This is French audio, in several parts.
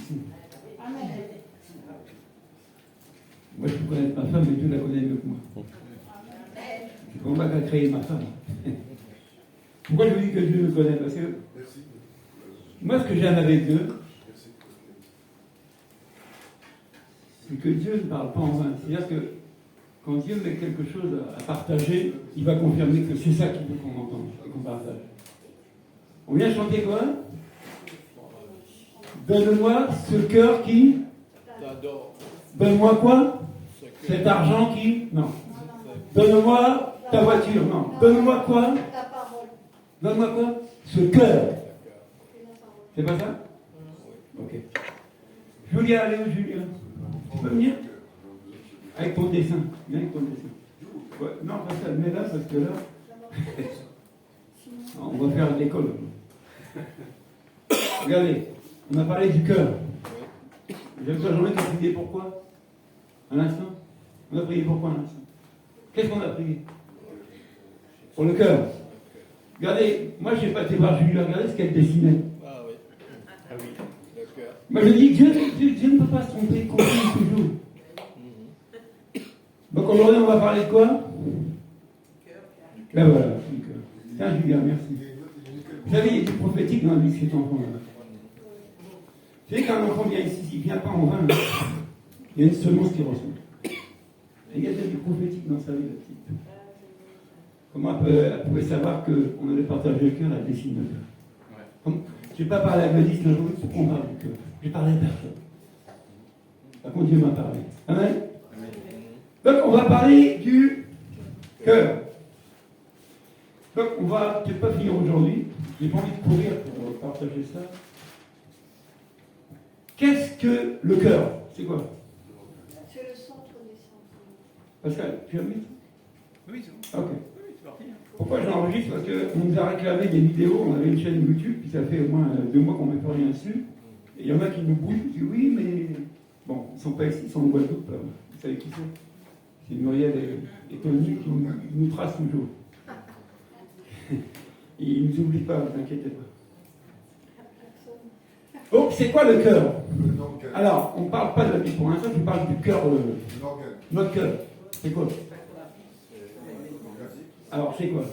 ici. Moi, je peux connaître ma femme, mais Dieu la connaît mieux que moi. C'est pour moi qu'a créé ma femme. Pourquoi je vous dis que Dieu me connaît? Parce que moi, ce que j'aime avec Dieu, c'est que Dieu ne parle pas en vain. C'est-à-dire que quand Dieu met quelque chose à partager, il va confirmer que c'est ça qu'il veut qu'on entende et qu'on partage. On vient chanter quoi? Donne-moi ce cœur qui t'adore. Donne-moi quoi? Cet argent qui? Non. Donne-moi ta voiture? Non. Donne-moi quoi? Ta parole. Donne-moi quoi? Ce cœur. C'est pas ça? Ok. Julien, allez où Julien? Tu peux venir? Avec ton dessin. Viens avec ton dessin. Ouais, non, pas ça. Mets là parce que là, on va faire l'école. Regardez, on a parlé du cœur. J'aime ça, Jean-Luc a prié pourquoi? Un instant. On a prié pourquoi un instant? Qu'est-ce qu'on a prié? Pour le cœur. Regardez, moi je n'ai pas été voir Julia, regardez ce qu'elle dessinait. Ah oui. Ah oui, le cœur. Moi je dis que Dieu ne peut pas se tromper, continue toujours. Donc aujourd'hui on va parler de quoi? Ben voilà, du cœur. Tiens Julia, merci. Vous savez, il y a du prophétique dans la vie de cet enfant-là. Vous savez qu'un enfant vient ici, il ne vient pas en vain. Il y a une semence qui reçoit. Et il y a du prophétique dans sa vie, la petite. Comment elle pouvait savoir qu'on allait partager le cœur, elle dessine le cœur. Je n'ai pas parlé à Gladys le jour pour qu'on parle du cœur. J'ai parlé à personne. Par contre, Dieu m'a parlé. Amen. Donc, on va parler du cœur. Donc, on va peut-être pas finir aujourd'hui. J'ai pas envie de courir pour partager ça. Qu'est-ce que le cœur? C'est quoi? C'est le centre des sens. Pascal, tu as mis? Oui, c'est bon. Ok. Oui, c'est parti. Pourquoi j'enregistre? Parce qu'on nous a réclamé des vidéos, on avait une chaîne YouTube, puis ça fait au moins 2 mois qu'on ne met plus rien dessus. Et il y en a qui nous bouillent, qui disent oui, mais bon, ils ne sont pas ici, ils sont en Guadeloupe. Là. Vous savez qui c'est? C'est Muriel et Tony qui nous tracent toujours. Ils ne nous oublient pas, ne vous inquiétez pas. Donc, c'est quoi le cœur? Alors, on ne parle pas de la vie pour l'instant, je parle du cœur. Notre cœur. C'est quoi? Alors, c'est quoi?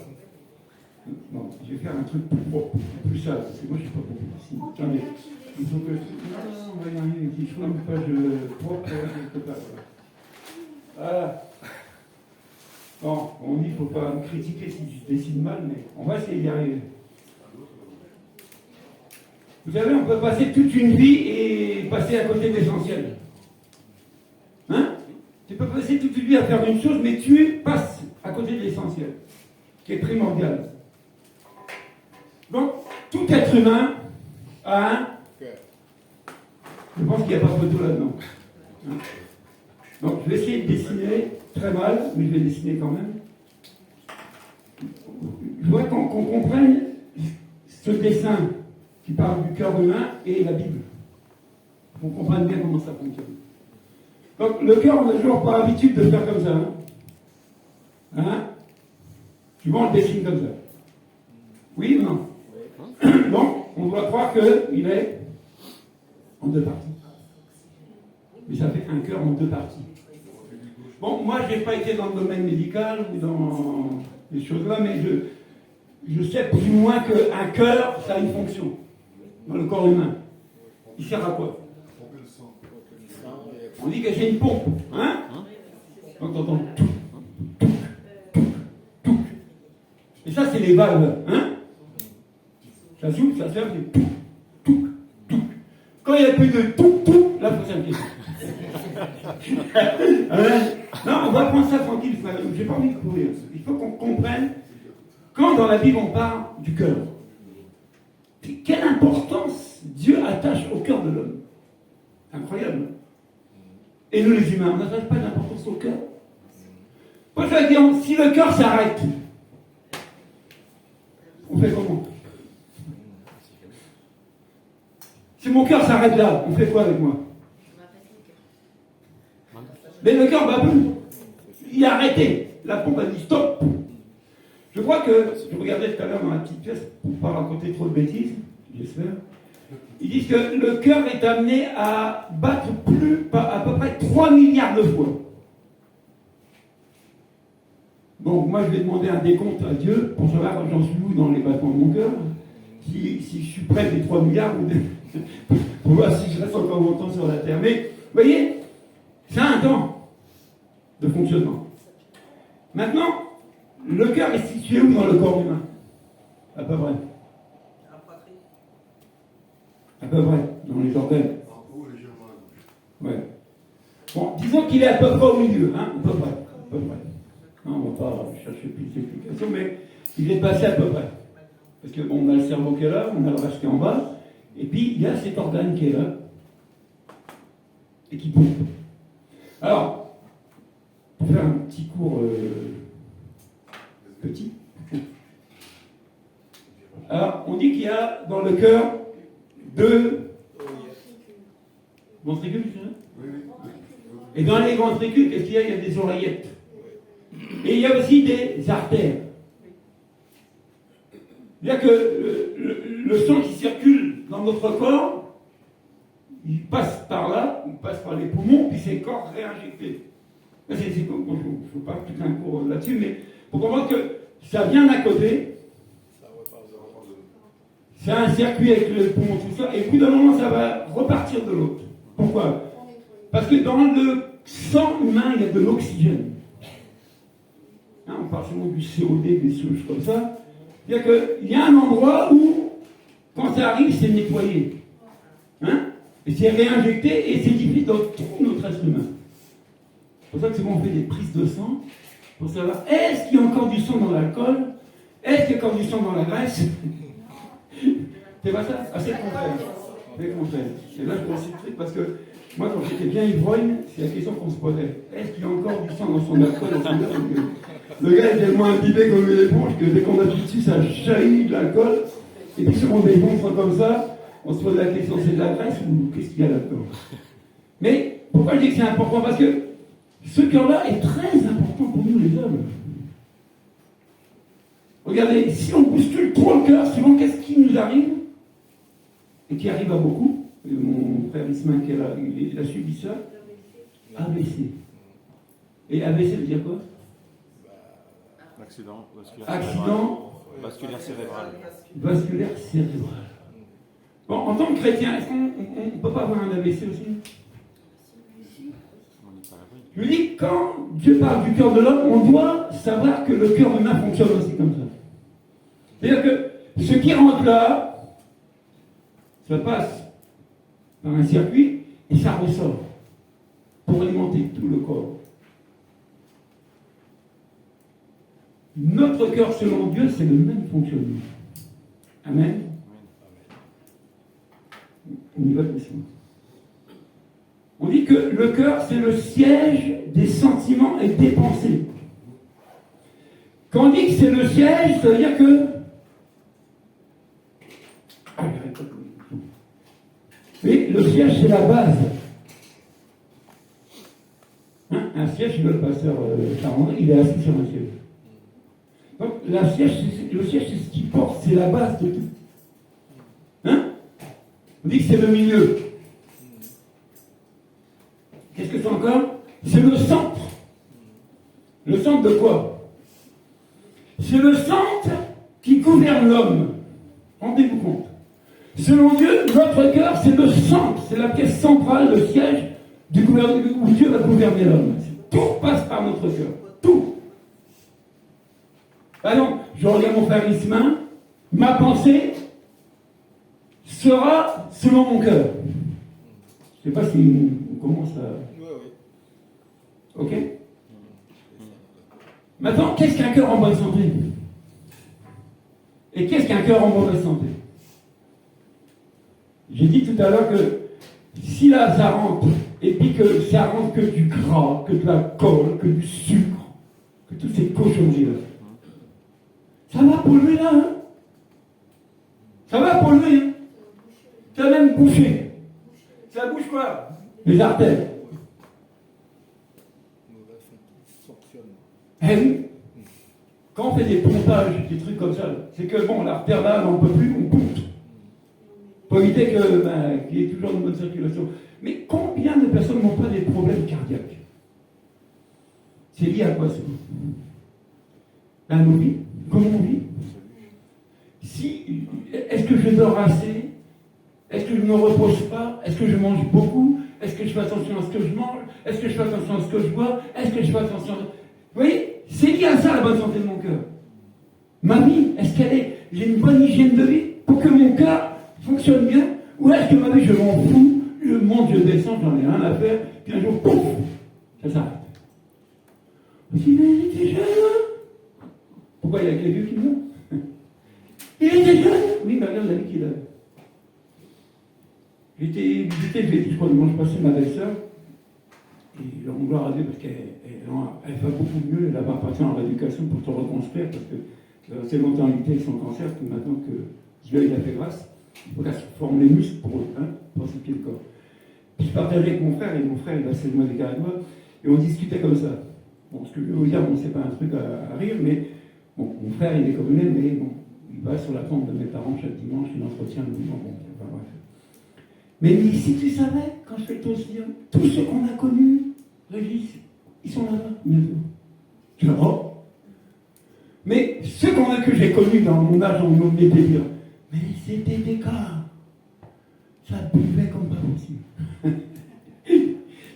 Bon, je vais faire un truc plus sale, parce que moi je ne suis pas beaucoup. Attendez, il faut que je... Non, on va y arriver, il faut une page propre quelque part. Voilà. Bon, on dit qu'il ne faut pas me critiquer si je dessine mal, mais on va essayer d'y arriver. Vous savez, on peut passer toute une vie et passer à côté de l'essentiel. Hein? Tu peux passer toute une vie à faire une chose, mais tu passes à côté de l'essentiel, qui est primordial. Donc, tout être humain a un cœur. Je pense qu'il n'y a pas de photo là-dedans. Hein? Donc, je vais essayer de dessiner très mal, mais je vais dessiner quand même. Je voudrais qu'on comprenne ce dessin qui parle du cœur humain et la Bible. Qu'on comprenne bien comment ça fonctionne. Donc, le cœur, on n'a toujours pas l'habitude de faire comme ça. Hein? Souvent, on le dessine comme ça. Oui ou non? Donc, on doit croire qu'il est en 2 parties. Mais ça fait un cœur en 2 parties. Bon, moi, je n'ai pas été dans le domaine médical ou dans les choses-là, mais je sais plus ou moins qu'un cœur, ça a une fonction dans le corps humain. Il sert à quoi? On dit que c'est une pompe. Hein? Donc, on entend tout, tout, tout, tout. Et ça, c'est les valves. Hein? Ça s'ouvre, ça sert, c'est tout, tout, tout. Quand il n'y a plus de tout, tout, là, il faut s'inquiéter. Non, on va prendre ça tranquille. Je n'ai pas envie de courir. Il faut qu'on comprenne quand dans la Bible on parle du cœur. Quelle importance Dieu attache au cœur de l'homme. Incroyable. Et nous les humains, on n'attache pas d'importance au cœur. Moi je vais dire, si le cœur s'arrête, on fait comment? Si mon cœur s'arrête là, on fait quoi avec moi? Mais le cœur va plus. Il a arrêté. La pompe a dit stop. Je crois que, je regardais tout à l'heure dans la petite pièce, pour ne pas raconter trop de bêtises, j'espère. Ils disent que le cœur est amené à battre à peu près 3 milliards de fois. Donc moi je vais demander un décompte à Dieu pour savoir j'en suis où dans les battements de mon cœur. Si je suis près des 3 milliards pour voir si je reste encore longtemps sur la terre. Mais vous voyez, c'est un temps de fonctionnement. Maintenant, le cœur est situé où dans le corps humain? À peu près. À peu près, dans les organes. Ouais. Bon, disons qu'il est à peu près au milieu, hein, à peu près. À peu près. Non, on ne va pas chercher plus d'explications, mais il est passé à peu près. Parce que bon, on a le cerveau qui est là, on a le reste qui est en bas, et puis il y a cet organe qui est là, et qui pompe. Alors, pour faire un petit cours petit, alors on dit qu'il y a dans le cœur 2 ventricules, c'est ça? Et dans les ventricules, qu'est-ce qu'il y a? Il y a des oreillettes. Et il y a aussi des artères. C'est-à-dire que le sang qui circule dans notre corps, il passe par là, il passe par les poumons, puis c'est encore réinjecté. Bon, il ne faut pas tout un cours là-dessus, mais il faut comprendre que ça vient d'un côté, c'est un circuit avec le poumon, tout ça, et au bout d'un moment, ça va repartir de l'autre. Pourquoi? Parce que dans le sang humain, il y a de l'oxygène. Hein, on parle souvent du COD, des choses comme ça. C'est-à-dire qu'il y a un endroit où, quand ça arrive, c'est nettoyé. Hein? Et c'est réinjecté et c'est diffusé dans tout notre être humain. C'est pour ça que souvent on fait des prises de sang pour savoir est-ce qu'il y a encore du sang dans l'alcool? Est-ce qu'il y a encore du sang dans la graisse? C'est pas ça? Ah, c'est le contraire. C'est le contraire. Et là, je pense le truc parce que moi, quand j'étais bien ivrogne, c'est la question qu'on se posait. Est-ce qu'il y a encore du sang dans son alcool, dans son verre? Le gars est tellement imbibé comme une éponge que dès qu'on appuie dessus, ça jaillit de l'alcool. Et puis, si on défonce comme ça, on se pose la question, c'est de la graisse ou qu'est-ce qu'il y a là-dedans? Mais pourquoi je dis que c'est important? Parce que ce cœur-là est très important pour nous, les hommes. Regardez, si on bouscule trop le cœur, souvent, qu'est-ce qui nous arrive? Et qui arrive à beaucoup. Mon frère Ismaël qui est là, il a subi ça. AVC. Et AVC veut dire quoi? Accident vasculaire cérébral. vasculaire cérébral. Vasculaire cérébral. Bon, en tant que chrétien, est-ce qu'on ne peut pas avoir un AVC aussi? Je vous dis, quand Dieu parle du cœur de l'homme, on doit savoir que le cœur humain fonctionne aussi comme ça. C'est-à-dire que ce qui rentre là, ça passe par un circuit et ça ressort pour alimenter tout le corps. Notre cœur, selon Dieu, c'est le même fonctionnement. Amen. On y va doucement. On dit que le cœur, c'est le siège des sentiments et des pensées. Quand on dit que c'est le siège, ça veut dire que... Oui, le siège, c'est la base. Hein, un siège, le pasteur Charmandry, il est assis sur un siège. Donc, le siège, c'est ce qui porte, c'est la base de tout. Hein? On dit que c'est le milieu. Qu'est-ce que c'est encore? C'est le centre. Le centre de quoi? C'est le centre qui gouverne l'homme. Rendez-vous compte. Selon Dieu, notre cœur, c'est le centre, c'est la pièce centrale, le siège du gouvernement où Dieu va gouverner l'homme. Tout passe par notre cœur. Tout. Par exemple, je regarde mon frère Ismaël, ma pensée sera selon mon cœur. Je ne sais pas si on commence à... Ok? Maintenant, qu'est-ce qu'un cœur en bonne santé? Et qu'est-ce qu'un cœur en mauvaise santé? J'ai dit tout à l'heure que si là ça rentre, et puis que ça rentre que du gras, que de la colle, que du sucre, que toutes ces cochonneries-là, ça va polluer là, hein? Ça va polluer, hein? Ça va même boucher. Ça bouge quoi? Les artères. Eh oui. Quand on fait des pompages, des trucs comme ça, c'est que bon, l'artère là, on n'en peut plus, on pompe. Pour éviter qu'il y ait toujours une bonne circulation. Mais combien de personnes n'ont pas des problèmes cardiaques? C'est lié à quoi ça? À nos vies? Comment on vit? Est-ce que je dors assez? Est-ce que je ne me repose pas? Est-ce que je mange beaucoup? Est-ce que je fais attention à ce que je mange? Est-ce que je fais attention à ce que je bois? Est-ce que je fais attention à... Vous voyez, c'est lié à ça, la bonne santé de mon cœur. Ma vie, est-ce j'ai une bonne hygiène de vie pour que mon cœur fonctionne bien? Ou est-ce que ma vie, je m'en fous, je monte, je descends, j'en ai rien à faire, puis un jour, pouf, ça s'arrête. Je me dis, mais il était jeune, hein? Pourquoi il y a que les vieux qui meurent? Il était jeune? Oui, mais regarde la vie qu'il a. J'étais visité, je crois, dimanche passé, ma belle-sœur, et on gloire à Dieu parce qu'elle va beaucoup mieux, elle va partir en rééducation pour se reconstruire, parce que c'est longtemps lutté avec son cancer, puis maintenant que Dieu il a fait grâce, il faut qu'elle se forme les muscles pour s'occuper le corps. Puis je partageais avec mon frère, et mon frère il a 16 mois d'écart avec moi, et on discutait comme ça. Bon, ce que je veux vous dire, bon, c'est pas un truc à rire, mais bon, mon frère il est communal, mais bon, il va sur la tombe de mes parents chaque dimanche, il entretient le mouvement, bon, enfin bref. Mais si tu savais, quand je fais le tour, tous ceux qu'on a connus, Régis, ils sont là-bas, bientôt. Tu vois, oh. Mais ceux que j'ai connus dans mon âge, on me mettait dire, mais c'était des gars, ça buvait comme pas possible.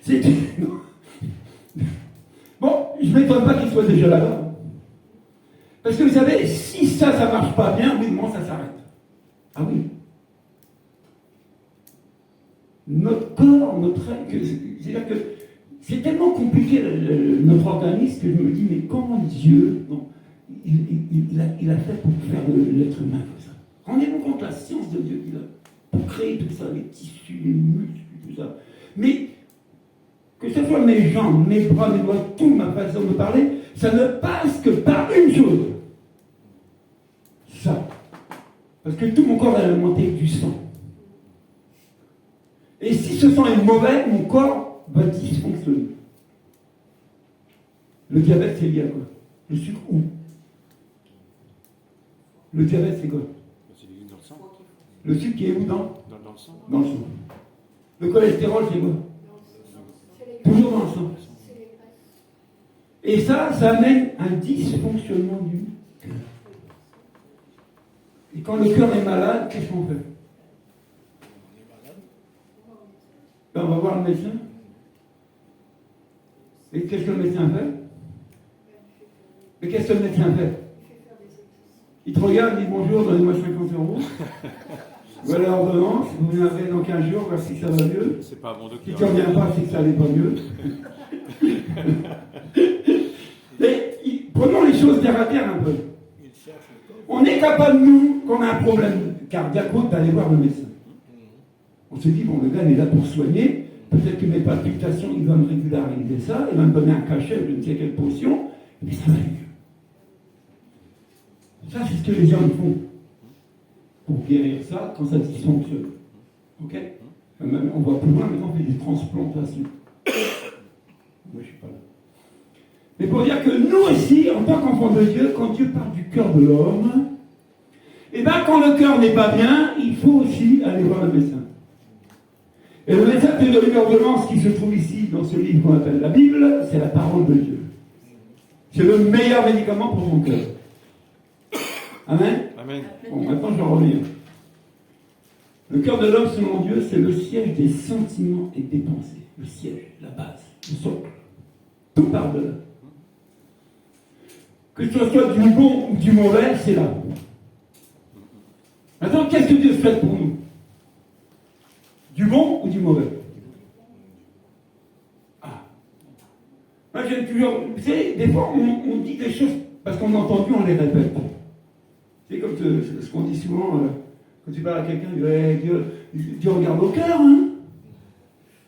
C'était... Bon, je ne m'étonne pas qu'ils soient déjà là-bas. Parce que vous savez, si ça marche pas bien, oui, moi, ça s'arrête. Ah oui. Notre corps, c'est-à-dire que c'est tellement compliqué notre organisme que je me dis, mais comment Dieu, non, il a fait pour faire l'être humain comme ça? Rendez-vous compte la science de Dieu qu'il a pour créer tout ça, les tissus, les muscles, tout ça. Mais que ce soit mes jambes, mes bras, mes doigts, tout ma façon de parler, ça ne passe que par une chose. Ça. Parce que tout mon corps est alimenté avec du sang. Et si ce sang est mauvais, mon corps va dysfonctionner. Le diabète, c'est lié à quoi? Le sucre où? Le diabète, c'est quoi? C'est dans le sang. Le sucre qui est où dans le sang. Dans le sang. Le cholestérol, c'est quoi? Toujours dans le sang. Et ça amène un dysfonctionnement du cœur. Et quand le cœur est malade, qu'est-ce qu'on fait? Ben, on va voir le médecin. Et qu'est-ce que le médecin fait? Mais qu'est-ce que le médecin fait? Il te regarde, il dit bonjour, donnez-moi 50 €. Voilà l'ordonnance, vous viendrez dans 15 jours, voir si ça va mieux. C'est pas bon Si docteur. tu ne reviens pas, c'est que ça n'allait pas mieux. Mais prenons les choses terre à terre un peu. On est capable, nous, qu'on a un problème cardiaque, d'aller voir le médecin. On se dit, bon, le gars, il est là pour soigner. Peut-être que mes palpitations, il va me régulariser ça, il va me donner un cachet, je ne sais quelle potion, et puis ça va aller mieux. Ça, c'est ce que les hommes font pour guérir ça quand ça dysfonctionne. Ok? Même, on va plus loin, maintenant on fait des transplantations. Moi, je ne suis pas là. Mais pour dire que nous aussi, en tant qu'enfants de Dieu, quand Dieu parle du cœur de l'homme, et bien quand le cœur n'est pas bien, il faut aussi aller voir le médecin. Et le médecin te donne une ordonnance qui se trouve ici, dans ce livre qu'on appelle la Bible, c'est la parole de Dieu. C'est le meilleur médicament pour ton cœur. Amen? Amen. Bon, maintenant je vais revenir. Le cœur de l'homme, selon Dieu, c'est le siège des sentiments et des pensées. Le siège, la base, le socle. Tout part de là. Que ce soit du bon ou du mauvais, c'est là. Maintenant, qu'est-ce que Dieu fait pour nous? Du bon ou du mauvais? Ah. Moi, j'aime toujours... Vous savez, des fois, on dit des choses parce qu'on a entendu, on les répète. C'est comme ce qu'on dit souvent, quand tu parles à quelqu'un, Dieu regarde au cœur, hein?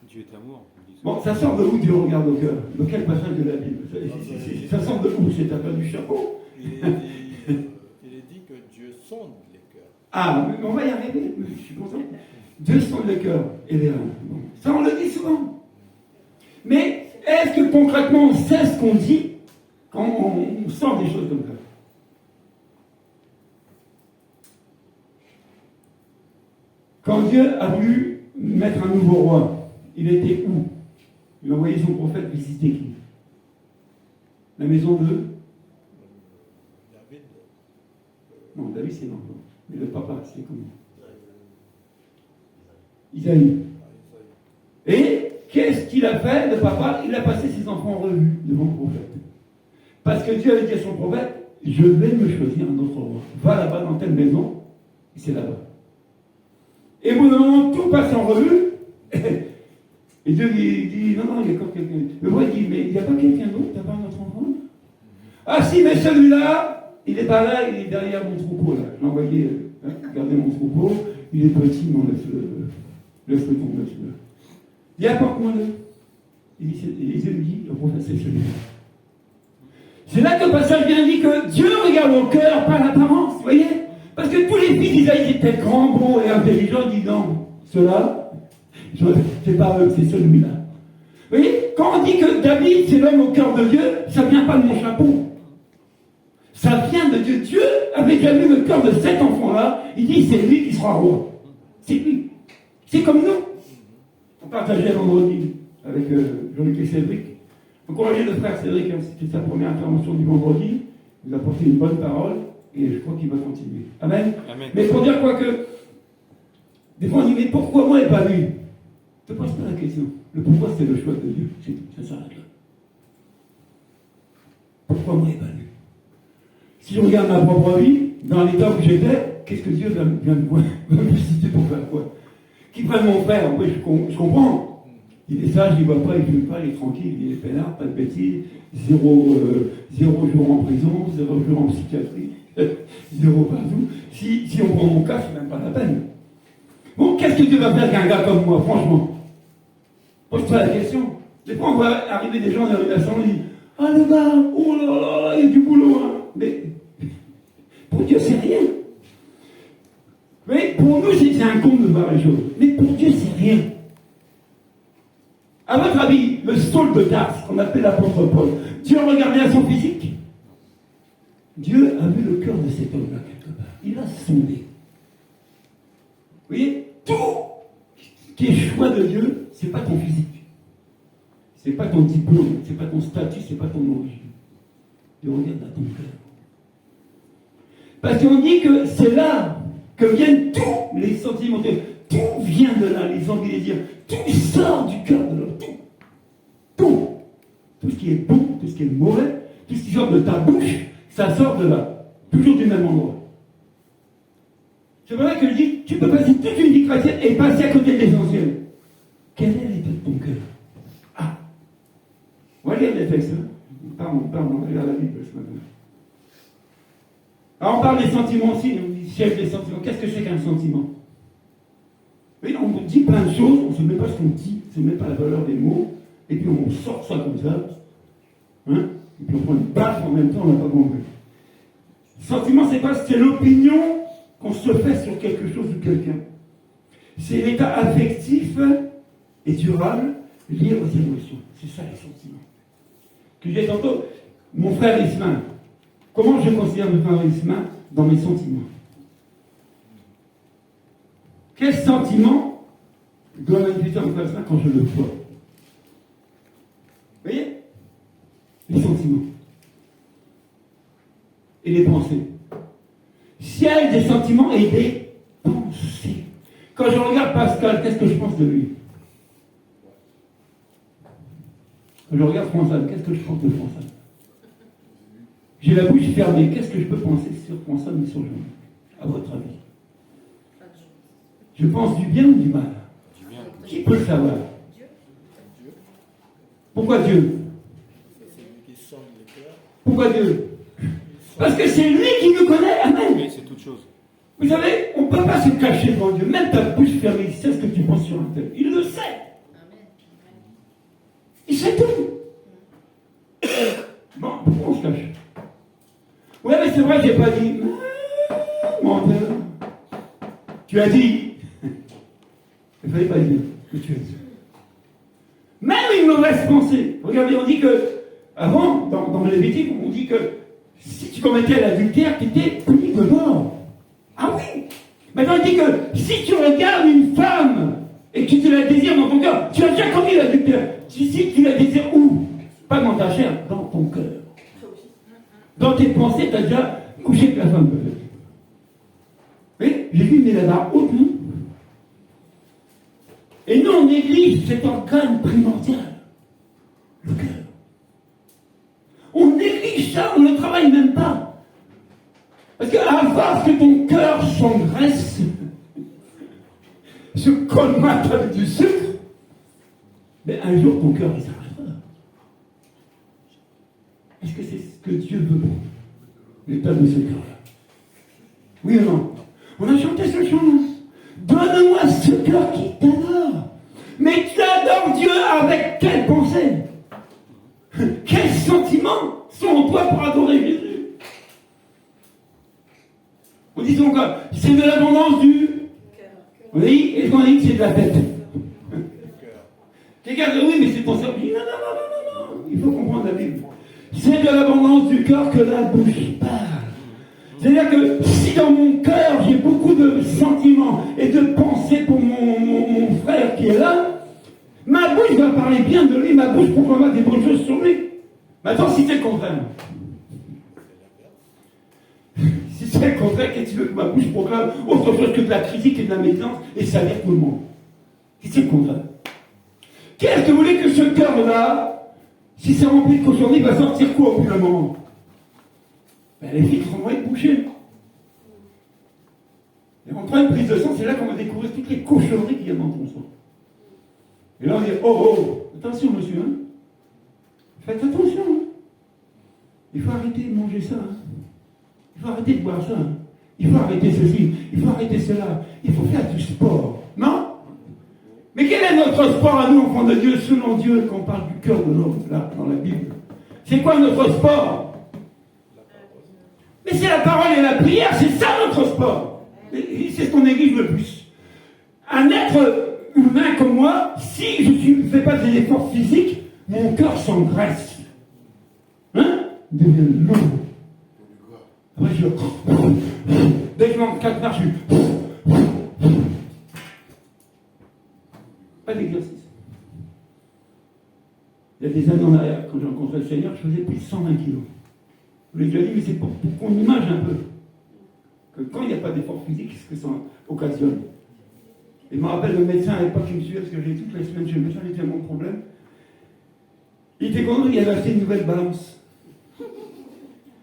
Dieu est amour. Bon, ça sort de où Dieu regarde au cœur? De quel passage de la Bible? Ça sort de où? C'est affaire du chapeau? Il est dit que Dieu sonde les cœurs. Ah, mais on va y arriver, je suis content. Dieu sonde le cœur et les reins. Bon. Ça, on le dit souvent. Mais est-ce que concrètement on sait ce qu'on dit quand on sent des choses comme ça? Quand Dieu a voulu mettre un nouveau roi, il était où? Il a envoyé son prophète visiter qui? La maison de... David. Non, David c'est l'enfant. Mais le papa, c'est comment? Isaïe. Et qu'est-ce qu'il a fait, le papa? Il a passé ses enfants en revue devant le prophète. Parce que Dieu avait dit à son prophète, je vais me choisir un autre roi. Va là-bas dans telle maison, et c'est là-bas. Et au bout d'un moment, tout passe en revue. Et Dieu lui dit, non, il y a encore quelqu'un. Le roi dit, mais il n'y a pas quelqu'un d'autre, t'as pas un autre enfant? Ah si, mais celui-là, il n'est pas là, il est derrière mon troupeau, là. Je l'ai envoyé garder mon troupeau, il est petit, mais laisse-le tomber celui-là. Il y a apporte-moi-le. Et Dieu lui dit, le prophète, c'est celui-là. C'est là que le passage vient dit que Dieu regarde au cœur, pas l'apparence, vous voyez? Parce que tous les fils d'Isaïe étaient grands, beaux et intelligents, disent non, ceux-là, c'est pas eux, c'est celui-là. Vous voyez? Quand on dit que David, c'est l'homme au cœur de Dieu, ça ne vient pas de mon chapeau. Ça vient de Dieu. Dieu avait déjà vu le cœur de cet enfant-là, il dit c'est lui qui sera roi. C'est lui. C'est comme nous. On partageait vendredi avec Jean-Luc et Cédric. Encouragez le frère Cédric, c'était sa première intervention du vendredi. Il a apporté une bonne parole et je crois qu'il va continuer. Amen. Amen. Mais pour dire quoi que, des fois on dit, mais pourquoi moi et pas lui? Ne te pose pas la question. Le pourquoi c'est le choix de Dieu. C'est tout, ça s'arrête là. Pourquoi moi et pas lui? Si je regarde ma propre vie, dans l'état où j'étais, qu'est-ce que Dieu vient me citer pour faire quoi? Qui prenne mon frère, oui, je comprends. Il est sage, il ne va pas, il ne fume pas, il est tranquille, il est peinard, pas de bêtises, zéro jour en prison, 0 jour en psychiatrie, 0 partout. Si on prend mon cas, c'est même pas la peine. Bon, qu'est-ce que Dieu va faire qu'un gars comme moi, franchement? Pose-toi la question. Des fois, on voit arriver des gens dans la on dit, ah le gars, oh là là, il y a du boulot, hein. Mais pour Dieu, c'est rien. Mais pour nous, c'est un con de voir les choses. Mais pour Dieu, c'est rien. À votre avis, le Saul de Tarse, qu'on appelle l'apôtre Paul, Dieu a regardé à son physique. Dieu a vu le cœur de cet homme-là quelque part. Il a sondé. Vous voyez, tout qui est choix de Dieu, c'est pas ton physique. C'est pas ton diplôme, c'est pas ton statut, c'est pas ton origine. Dieu regarde à ton cœur. Parce qu'on dit que c'est là que viennent tous les sentiments. Tout vient de là, les envies, les désirs. Tout sort du cœur de l'homme. Tout. Tout ce qui est bon, tout ce qui est mauvais, tout ce qui sort de ta bouche, ça sort de là. Toujours du même endroit. C'est vrai que je dis, tu peux passer toute une vie chrétienne et passer à côté de l'essentiel. Quel est l'état de ton cœur? Ah. On va lire les textes. Pardon, on va lire la Bible ce matin. Alors on parle des sentiments aussi, on dit chef des sentiments. Qu'est-ce que c'est qu'un sentiment? Oui, on dit plein de choses, on ne sait même pas ce qu'on dit, on ne sait même pas la valeur des mots, et puis on sort ça comme ça, hein, et puis on prend une baffe en même temps, on n'a pas compris. Sentiment, c'est quoi? C'est l'opinion qu'on se fait sur quelque chose ou quelqu'un. C'est l'état affectif et durable lié aux émotions. C'est ça les sentiments. Que j'ai tantôt, mon frère Ismaël. Comment je considère mon frère Ismaël dans mes sentiments? Quel sentiment doit manifester mon frère Ismaël quand je le vois? Vous voyez? Les sentiments. Et les pensées. S'il y a des sentiments et des pensées. Quand je regarde Pascal, qu'est-ce que je pense de lui? Quand je regarde François, qu'est-ce que je pense de François? J'ai la bouche fermée, qu'est-ce que je peux penser sur François et sur Jean? À votre avis? Je pense du bien ou du mal? Du bien. Qui peut le savoir? Pourquoi Dieu? C'est lui qui sonde les cœurs. Pourquoi Dieu? Parce que c'est lui qui nous connaît, amen. Oui, c'est toute chose. Vous savez, on ne peut pas se cacher devant Dieu. Même ta bouche fermée, il sait ce que tu penses sur un tel. Il le sait. Il sait tout. Bon, pourquoi on se cache? Oui, mais c'est vrai, j'ai pas dit. Menteur. Tu as dit. Il ne fallait pas dire que tu as dit. Même une mauvaise pensée. Regardez, on dit que, avant, dans le Lévitique, on dit que si tu commettais l'adultère, tu étais puni de mort. Ah oui. Maintenant, il dit que si tu regardes une femme et que tu la désires dans ton cœur, tu as déjà commis l'adultère. Si tu la désires où? Pas dans ta chair, dans ton cœur. Dans tes pensées, tu as déjà couché avec la femme peut-être. Oui, Jésus met la barre haute, non? Et nous, on néglige cet organe primordial, le cœur. On néglige ça, on ne le travaille même pas. Parce qu'à force que ton cœur s'engraisse, se colmate avec du sucre, mais un jour ton cœur il s'arrêtera. Est-ce que c'est ce que Dieu veut pour l'état de ce cœur-là? Oui ou non? On a chanté ce chant. Donne-moi ce cœur qui t'adore. Mais tu adores Dieu avec quelle pensée? Quels sentiments sont en toi pour adorer Jésus? On dit donc, c'est de l'abondance du... Oui, et qu'on dit que c'est de la tête. Quelqu'un dit, oui, mais c'est ton cerveau. Non, non, non, non, non, il faut comprendre la Bible. C'est de l'abondance du cœur que la bouche parle. C'est-à-dire que si dans mon cœur, j'ai beaucoup de sentiments et de pensées pour mon frère qui est là, ma bouche va parler bien de lui, ma bouche proclamera des bonnes choses sur lui. Maintenant, si c'est le contraire. Si c'est le contraire, qu'est-ce que tu veux que ma bouche proclame autre chose que de la critique et de la médisance et salir tout le monde? Si c'est le contraire. Qu'est-ce que vous voulez que ce cœur-là, si c'est rempli de cochonneries, va sortir quoi au bout d'un moment? Ben, les filtres vont être bouchés. Et on prend une prise de sang, c'est là qu'on va découvrir toutes les cochonneries qu'il y a dans ton sang. Et là on dit, oh, oh, attention monsieur, hein. Faites attention, hein. Il faut arrêter de manger ça, hein. Il faut arrêter de boire ça, hein. Il faut arrêter ceci, il faut arrêter cela, il faut faire du sport. Non? Mais quel est notre sport à nous, enfants de Dieu, selon Dieu, quand on parle du cœur de l'homme, là, dans la Bible? C'est quoi notre sport? Mais c'est la parole et la prière, c'est ça notre sport. Et c'est ce qu'on néglige le plus. Un être humain comme moi, si je ne fais pas des efforts physiques, mon cœur s'engraisse. Hein? Il devient lourd. Après, dès que je manque 4 marches, je pas d'exercice. Il y a des années en arrière, quand j'ai rencontré le Seigneur, je faisais plus de 120 kilos. Je l'ai déjà dit, mais c'est pour qu'on imagine un peu que quand il n'y a pas d'effort physique, ce que ça occasionne. Et je me rappelle le médecin à l'époque qui me suivait, parce que j'ai toutes les semaines chez le médecin, il était mon problème. Il était content, il avait acheté une nouvelle balance.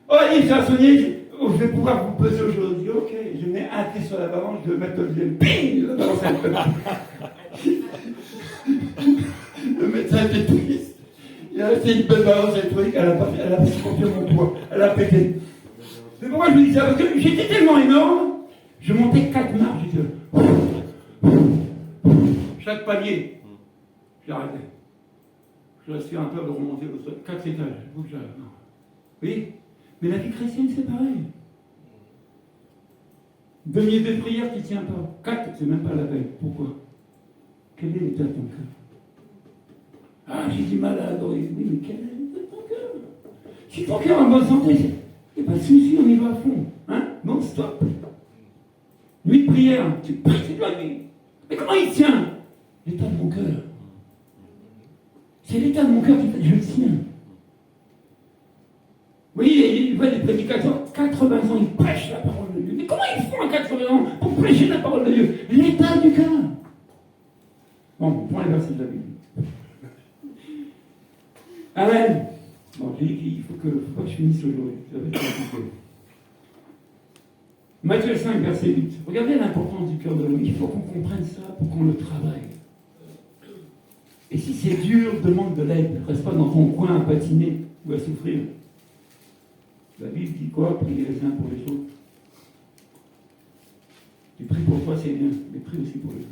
Oh, il s'est soigné, oh, je vais pouvoir vous peser aujourd'hui. Ok, je mets un pied sur la balance, je vais mettre le deuxième, ping, la balance elle peut. Le médecin était triste. Il a acheté une belle balance électronique, elle a supporté mon poids, elle a pété. Mais pourquoi je vous dis ça? Parce que j'étais tellement énorme, je montais 4 marches, chaque palier, j'arrêtais. Je restais un peu de remonter au sol, 4 étages, il faut que j'arrête. Oui, mais la vie chrétienne, c'est pareil. 2 minutes de prière, tu ne tiens pas. 4, c'est même pas la peine. Pourquoi? Quel est l'état de ton cœur? Ah, j'ai du mal à adorer. Oui, mais quel est l'état de ton cœur? Si ton cœur est en bonne santé, il n'y a pas de souci, on y va à fond. Hein? Non, stop. Nuit de prière, tu pries toute la nuit. Mais comment il tient? L'état de mon cœur. C'est l'état de mon cœur qui fait que je le tiens. Vous voyez, il voit des prédicateurs, 80 ans, ils prêchent la parole de Dieu. Mais comment ils font à 80 ans pour prêcher la parole de Dieu? L'état du cœur. Bon, point les versets de la Bible. Amen. Bon, j'ai dit qu'il faut pas que je finisse aujourd'hui. Ça va être compliqué. Matthieu 5, verset 8. Regardez l'importance du cœur de l'homme. Il faut qu'on comprenne ça pour qu'on le travaille. Et si c'est dur, demande de l'aide. Reste pas dans ton coin à patiner ou à souffrir. La Bible dit quoi? Priez les uns pour les autres. Tu pries pour toi, c'est bien, mais prie aussi pour les autres.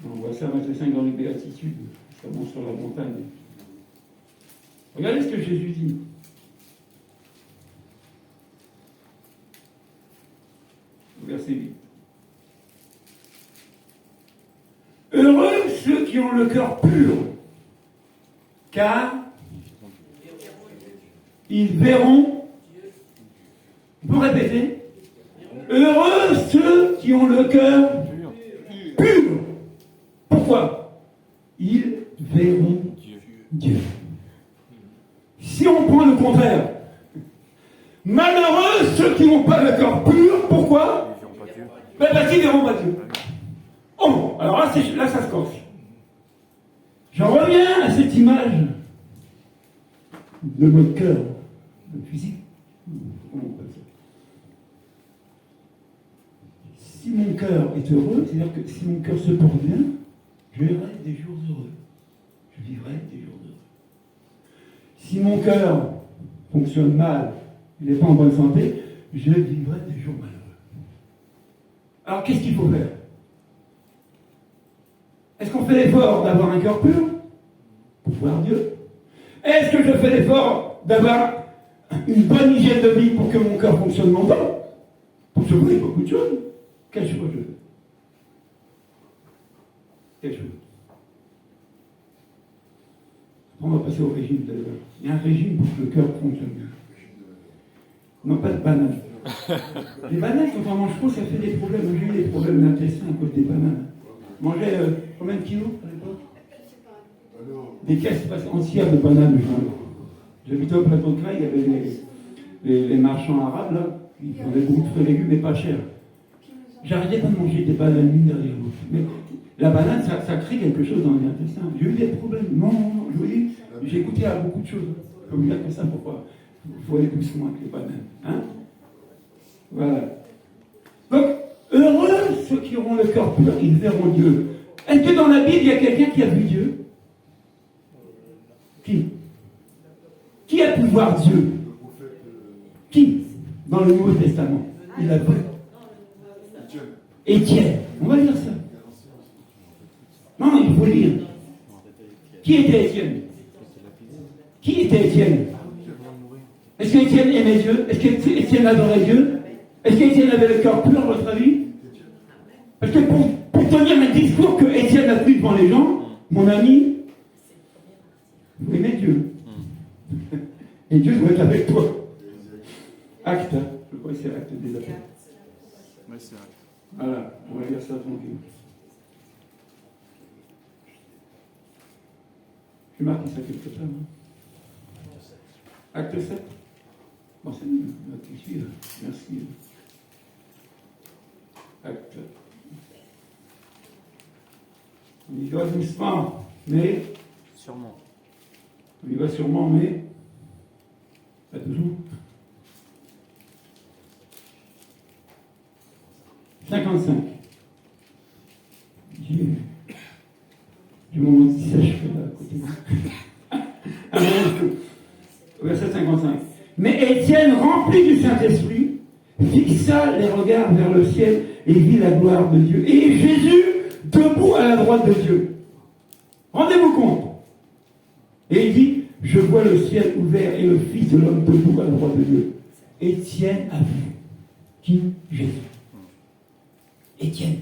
On voit ça, Matthieu 5 dans les béatitudes, ça monte sur la montagne. Regardez ce que Jésus dit. Verset 8. Heureux ceux qui ont le cœur pur, car ils verront. Vous répétez? Heureux ceux qui ont le cœur Pur. pur. Pourquoi? Ils verront Dieu. Dieu. Si on prend le contraire, malheureux ceux qui n'ont pas le cœur pur. Pourquoi? Ils verront pas Dieu. Ben parce qu'ils verront pas Dieu. Oh, alors là ça se corse. J'en reviens à cette image de notre cœur, de physique. Comment on appelle ça? Si mon cœur est heureux, c'est-à-dire que si mon cœur se porte bien, je verrai des jours heureux. Je vivrai des jours heureux. Si mon cœur fonctionne mal, il n'est pas en bonne santé, je vivrai des jours malheureux. Alors qu'est-ce qu'il faut faire? Est-ce qu'on fait l'effort d'avoir un cœur pur pour voir Dieu? Est-ce que je fais l'effort d'avoir une bonne hygiène de vie pour que mon cœur fonctionne longtemps? Pour sauver beaucoup de choses. Quel choix je fais? Quel choix? On va passer au régime d'ailleurs. Il y a un régime pour que le cœur fonctionne bien. Non, pas de bananes. Les bananes, quand on mange trop, ça fait des problèmes. J'ai eu des problèmes d'intestin à cause des bananes. Je mangeais combien de kilos à l'époque? Des caisses entières de bananes. J'habitais au plateau de Creil, il y avait les marchands arabes là, qui vendaient beaucoup de fruits et légumes, mais pas cher. J'arrêtais pas de manger des bananes l'une derrière l'autre. Mais la banane, ça crée quelque chose dans les intestins. J'ai eu des problèmes. Non, je vous dis, j'ai goûté à beaucoup de choses. Je peux vous dire que ça, il faut aller doucement avec les bananes. Hein? Voilà. Donc, heureux ceux qui auront le cœur pur, ils verront Dieu. Est-ce que dans la Bible, il y a quelqu'un qui a vu Dieu? Qui a pu voir Dieu? Qui? Dans le Nouveau Testament. Il a vu. Étienne. On va lire ça. Non, il faut lire. Qui était Étienne? Qui était Étienne? Est-ce qu'Étienne aimait Dieu? Est-ce qu'Étienne adorait Dieu? Est-ce qu'Étienne avait le cœur pur, à votre avis? Parce que pour tenir un discours que Étienne a pris devant les gens, mon ami, vous aimez Dieu. Et Dieu doit être avec toi. Acte, hein. Je crois que c'est l'acte des apôtres. Oui, c'est vrai. Voilà, on va lire ça tranquille. J'ai marqué ça quelque part. Hein. Acte 7. Bon, c'est mieux. Acte ici, merci. Acte. On y va doucement, mais. Sûrement. On y va sûrement, mais. Pas toujours. 55. J'ai mon petit sèche là à côté. Verset 55. Mais Étienne, rempli du Saint-Esprit, fixa les regards vers le ciel et vit la gloire de Dieu. Et Jésus, debout à la droite de Dieu. Rendez-vous compte. Et il dit, je vois le ciel ouvert et le Fils de l'homme debout à la droite de Dieu. Étienne a vu. Qui? Jésus. Étienne.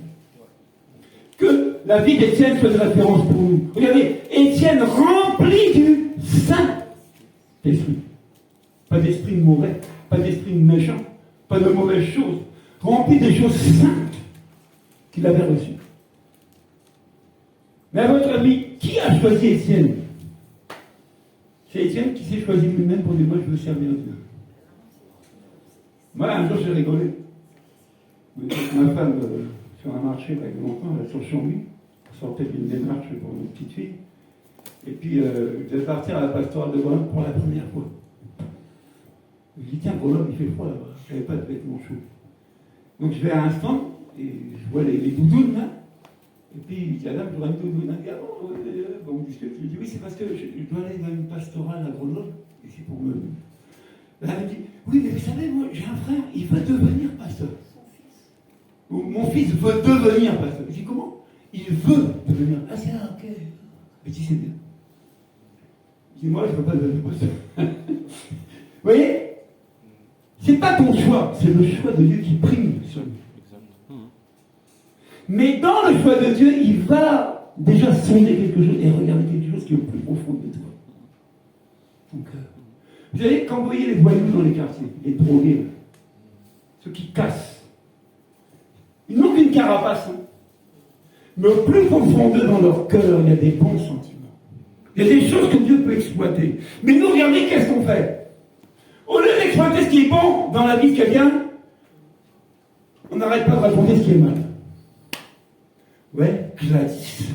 Que la vie d'Étienne soit de référence pour nous. Regardez, Étienne rempli du Saint-Esprit. Pas d'esprit mauvais, pas d'esprit méchant, pas de mauvaises choses. Rempli des choses saintes qu'il avait reçues. Mais à votre avis, qui a choisi Étienne? C'est Étienne qui s'est choisi lui-même pour dire moi je veux servir Dieu. Moi, un jour j'ai rigolé. Ma femme, sur un marché, avec mon enfant, sur Chambly, on sortait d'une démarche pour une petite fille. Et puis, je devais partir à la pastorale de Grenoble pour la première fois. Je dis, tiens, Grenoble, il fait froid là-bas. Je n'avais pas de vêtements chauds. Donc, je vais à un stand, et je vois les doudounes là. Et puis, la dame, je vois une doudoune. Elle dit, ah bon, bon, je dis, oui, c'est parce que je dois aller dans une pastorale à Grenoble. Et c'est pour me. Là, elle me dit, oui, mais vous savez, moi, j'ai un frère, il veut devenir pasteur. Mon fils veut devenir pasteur. Je dis, comment? Il veut devenir. Ah, c'est là, ok. Je dis, c'est bien. Je dis, moi, je ne veux pas devenir pasteur. Vous voyez? C'est pas ton choix, c'est le choix de Dieu qui prime sur nous. Mais dans le choix de Dieu, il va déjà sonder quelque chose et regarder quelque chose qui est au plus profond de toi. Ton cœur. Vous savez, quand vous voyez les voyous dans les quartiers, les drogués, ceux qui cassent, Ils n'ont qu'une carapace. Hein. Mais au plus profond d'eux, dans leur cœur, il y a des bons sentiments. Il y a des choses que Dieu peut exploiter. Mais nous, regardez, qu'est-ce qu'on fait? Au lieu d'exploiter ce qui est bon dans la vie de quelqu'un, on n'arrête pas de raconter ce qui est mal. Ouais, Gladys.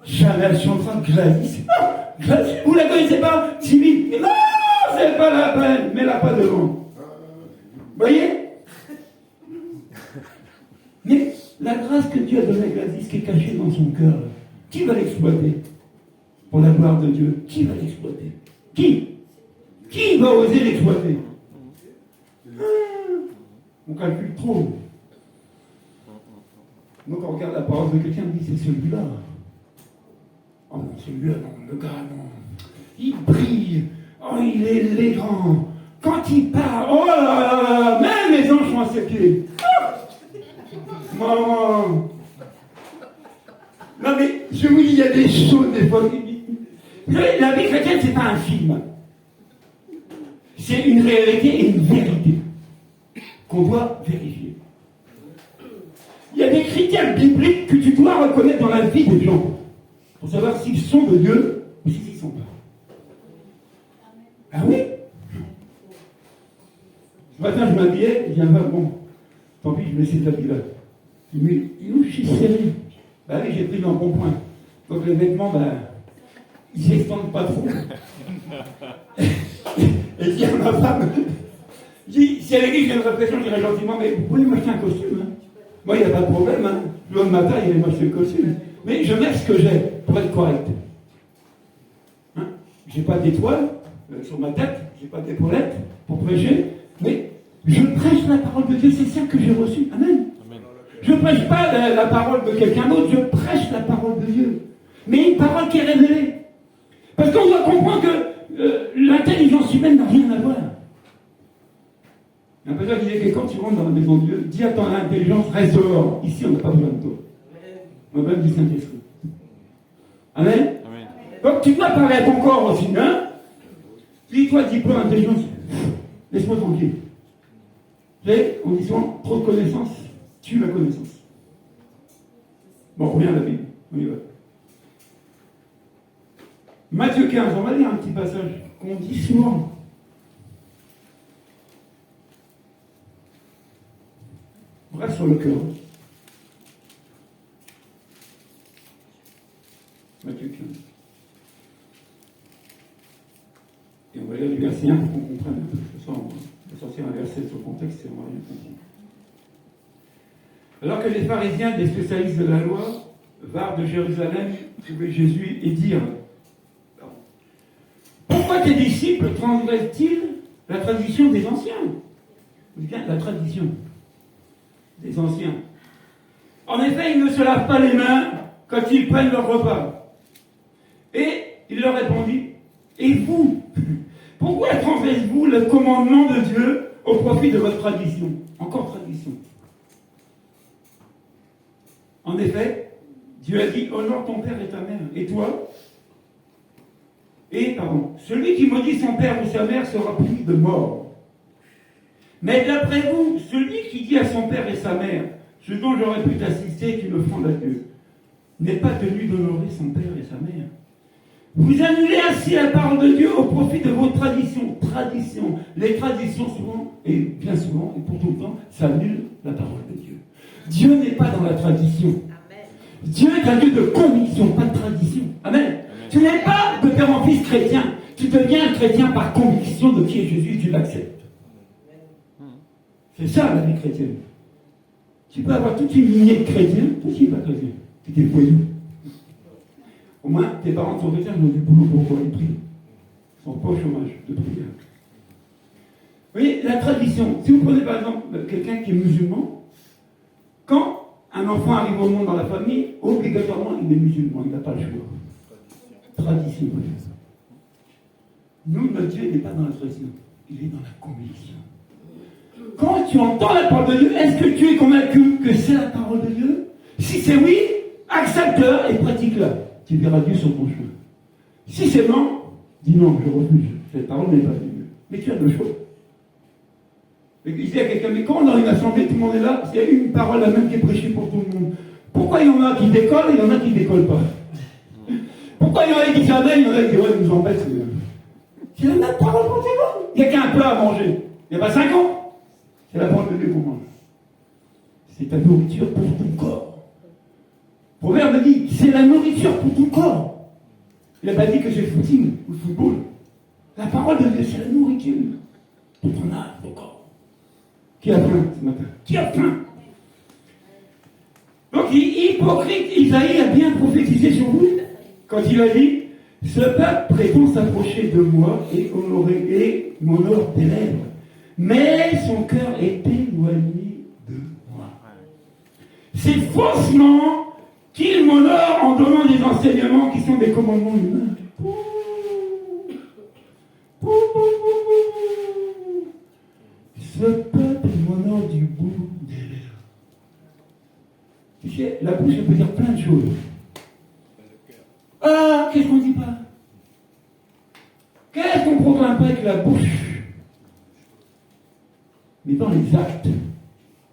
Jamais elle chantera Gladys. Ah, Gladys. Vous la connaissez pas? Timide. Non, c'est pas la peine. Mets-la pas devant. Vous voyez? Mais la grâce que Dieu a donnée à Gladys, qui est cachée dans son cœur, qui va l'exploiter? Pour la gloire de Dieu, qui va l'exploiter? Qui va oser l'exploiter? On calcule trop. Donc on regarde la parole de quelqu'un, on dit c'est celui-là. Oh non, celui-là, non, le gars, non. Il brille. Oh, il est élégant. Quand il parle, oh là là là, même les anges sont à ses pieds. Maman. Non mais, je vous dis, il y a des choses des fois. Vous savez, la vie chrétienne, c'est pas un film. C'est une réalité et une vérité qu'on doit vérifier. Il y a des critères bibliques que tu dois reconnaître dans la vie des gens pour savoir s'ils sont de Dieu ou s'ils ne sont pas. Ah oui? Ce matin, je m'habillais, je dis, bon, tant pis, je me laisse cet habit-là. Mais où je suis serré? Bah oui, j'ai pris dans le bon point. Donc les vêtements, ils ne s'extendent pas trop. Et je dis à ma femme, si elle est riche, j'ai une réflexion, je dirais gentiment, mais vous pouvez m'acheter un costume. Hein. Moi, il n'y a pas de problème. Hein. Le haut de ma taille, il va m'acheter le costume. Mais je mets ce que j'ai pour être correct. Hein? Je n'ai pas d'étoile sur ma tête, je n'ai pas d'épaulettes pour prêcher, mais je prêche la parole de Dieu, c'est ça que j'ai reçu. Amen. Je ne prêche pas la parole de quelqu'un d'autre, je prêche la parole de Dieu. Mais une parole qui est révélée. Parce qu'on doit comprendre que l'intelligence humaine n'a rien à voir. Il y a un pasteur qui disait que quand tu rentres dans la maison de Dieu, dis à ton intelligence, reste dehors. Ici, on n'a pas besoin de toi. On a besoin du Saint-Esprit. Amen. Amen. Donc tu dois parler à ton corps aussi, hein. Dis-toi, diplôme, intelligence, laisse-moi tranquille. Vous savez, on dit souvent, trop de connaissances tue la connaissance. Bon, on revient à la Bible. On y va. Matthieu 15, on va lire un petit passage qu'on dit souvent. On reste sur le cœur. Matthieu 15. Et on va lire du verset 1 pour qu'on comprenne un peu. Ce soir, on va sortir un verset sur le contexte et on va rien comprendre. Alors que les pharisiens, des spécialistes de la loi, vinrent de Jérusalem trouver Jésus et dirent: pourquoi tes disciples transgressent-ils la tradition des anciens? Vous dites bien la tradition des anciens. En effet, ils ne se lavent pas les mains quand ils prennent leur repas. Et il leur répondit: et vous, pourquoi transgressez-vous le commandement de Dieu au profit de votre tradition? Encore tradition. En effet, Dieu a dit: honore ton père et ta mère. Et toi? Celui qui maudit son père ou sa mère sera puni de mort. Mais d'après vous, celui qui dit à son père et sa mère: ce dont j'aurais pu t'assister, tu le fends à Dieu, n'est pas tenu d'honorer son père et sa mère. Vous annulez ainsi la parole de Dieu au profit de vos traditions. Les traditions, souvent, et bien souvent, et pour tout le temps, ça annule la parole de Dieu. Dieu n'est pas dans la tradition. Amen. Dieu est un Dieu de conviction, pas de tradition. Amen. Amen. Tu n'es pas de père en fils chrétien. Tu deviens chrétien par conviction de qui est Jésus et tu l'acceptes. C'est ça la vie chrétienne. Tu peux avoir toute une lignée de chrétiens, toi qui n'es pas chrétien. Tu es voyou. Au moins, tes parents sont chrétiens, ils ont du boulot pour pouvoir les prier. Ils ne sont pas au chômage de prière. Vous voyez, la tradition. Si vous prenez par exemple quelqu'un qui est musulman, quand un enfant arrive au monde dans la famille, obligatoirement il est musulman, il n'a pas le choix. Tradition. Nous, notre Dieu n'est pas dans la tradition, il est dans la conviction. Quand tu entends la parole de Dieu, est-ce que tu es convaincu que c'est la parole de Dieu? Si c'est oui, accepte-la et pratique-la. Tu verras Dieu sur ton chemin. Si c'est non, dis non, je refuse. Cette parole n'est pas de Dieu. Mais tu as le choix. Il disait à quelqu'un, mais quand dans une assemblée, tout le monde est là, il y a une parole la même qui est prêchée pour tout le monde. Pourquoi il y en a qui décollent et il y en a qui ne décollent pas? Pourquoi il y en a qui disent amen, il y en a qui disent ouais, ils nous embêtent. C'est la même parole pour tout le monde. Il n'y a qu'un plat à manger. Il n'y a pas 5 ans. C'est la parole de Dieu qu'on mange. C'est ta nourriture pour ton corps. Proverbe dit, c'est la nourriture pour ton corps. Il n'a pas dit que c'est le footing ou le football. La parole de Dieu, c'est la nourriture pour ton âme, ton corps. Qui a faim ce matin? Qui a faim? Donc, hypocrite, Isaïe a bien prophétisé sur vous quand il a dit, ce peuple prétend s'approcher de moi et m'honore des lèvres, mais son cœur est éloigné de moi. C'est faussement qu'il m'honore en donnant des enseignements qui sont des commandements humains. Ce peuple m'honore du bout des lèvres. Tu sais, la bouche, elle peut dire plein de choses. Ah, qu'est-ce qu'on dit pas? Qu'est-ce qu'on proclame pas avec la bouche? Mais dans les actes,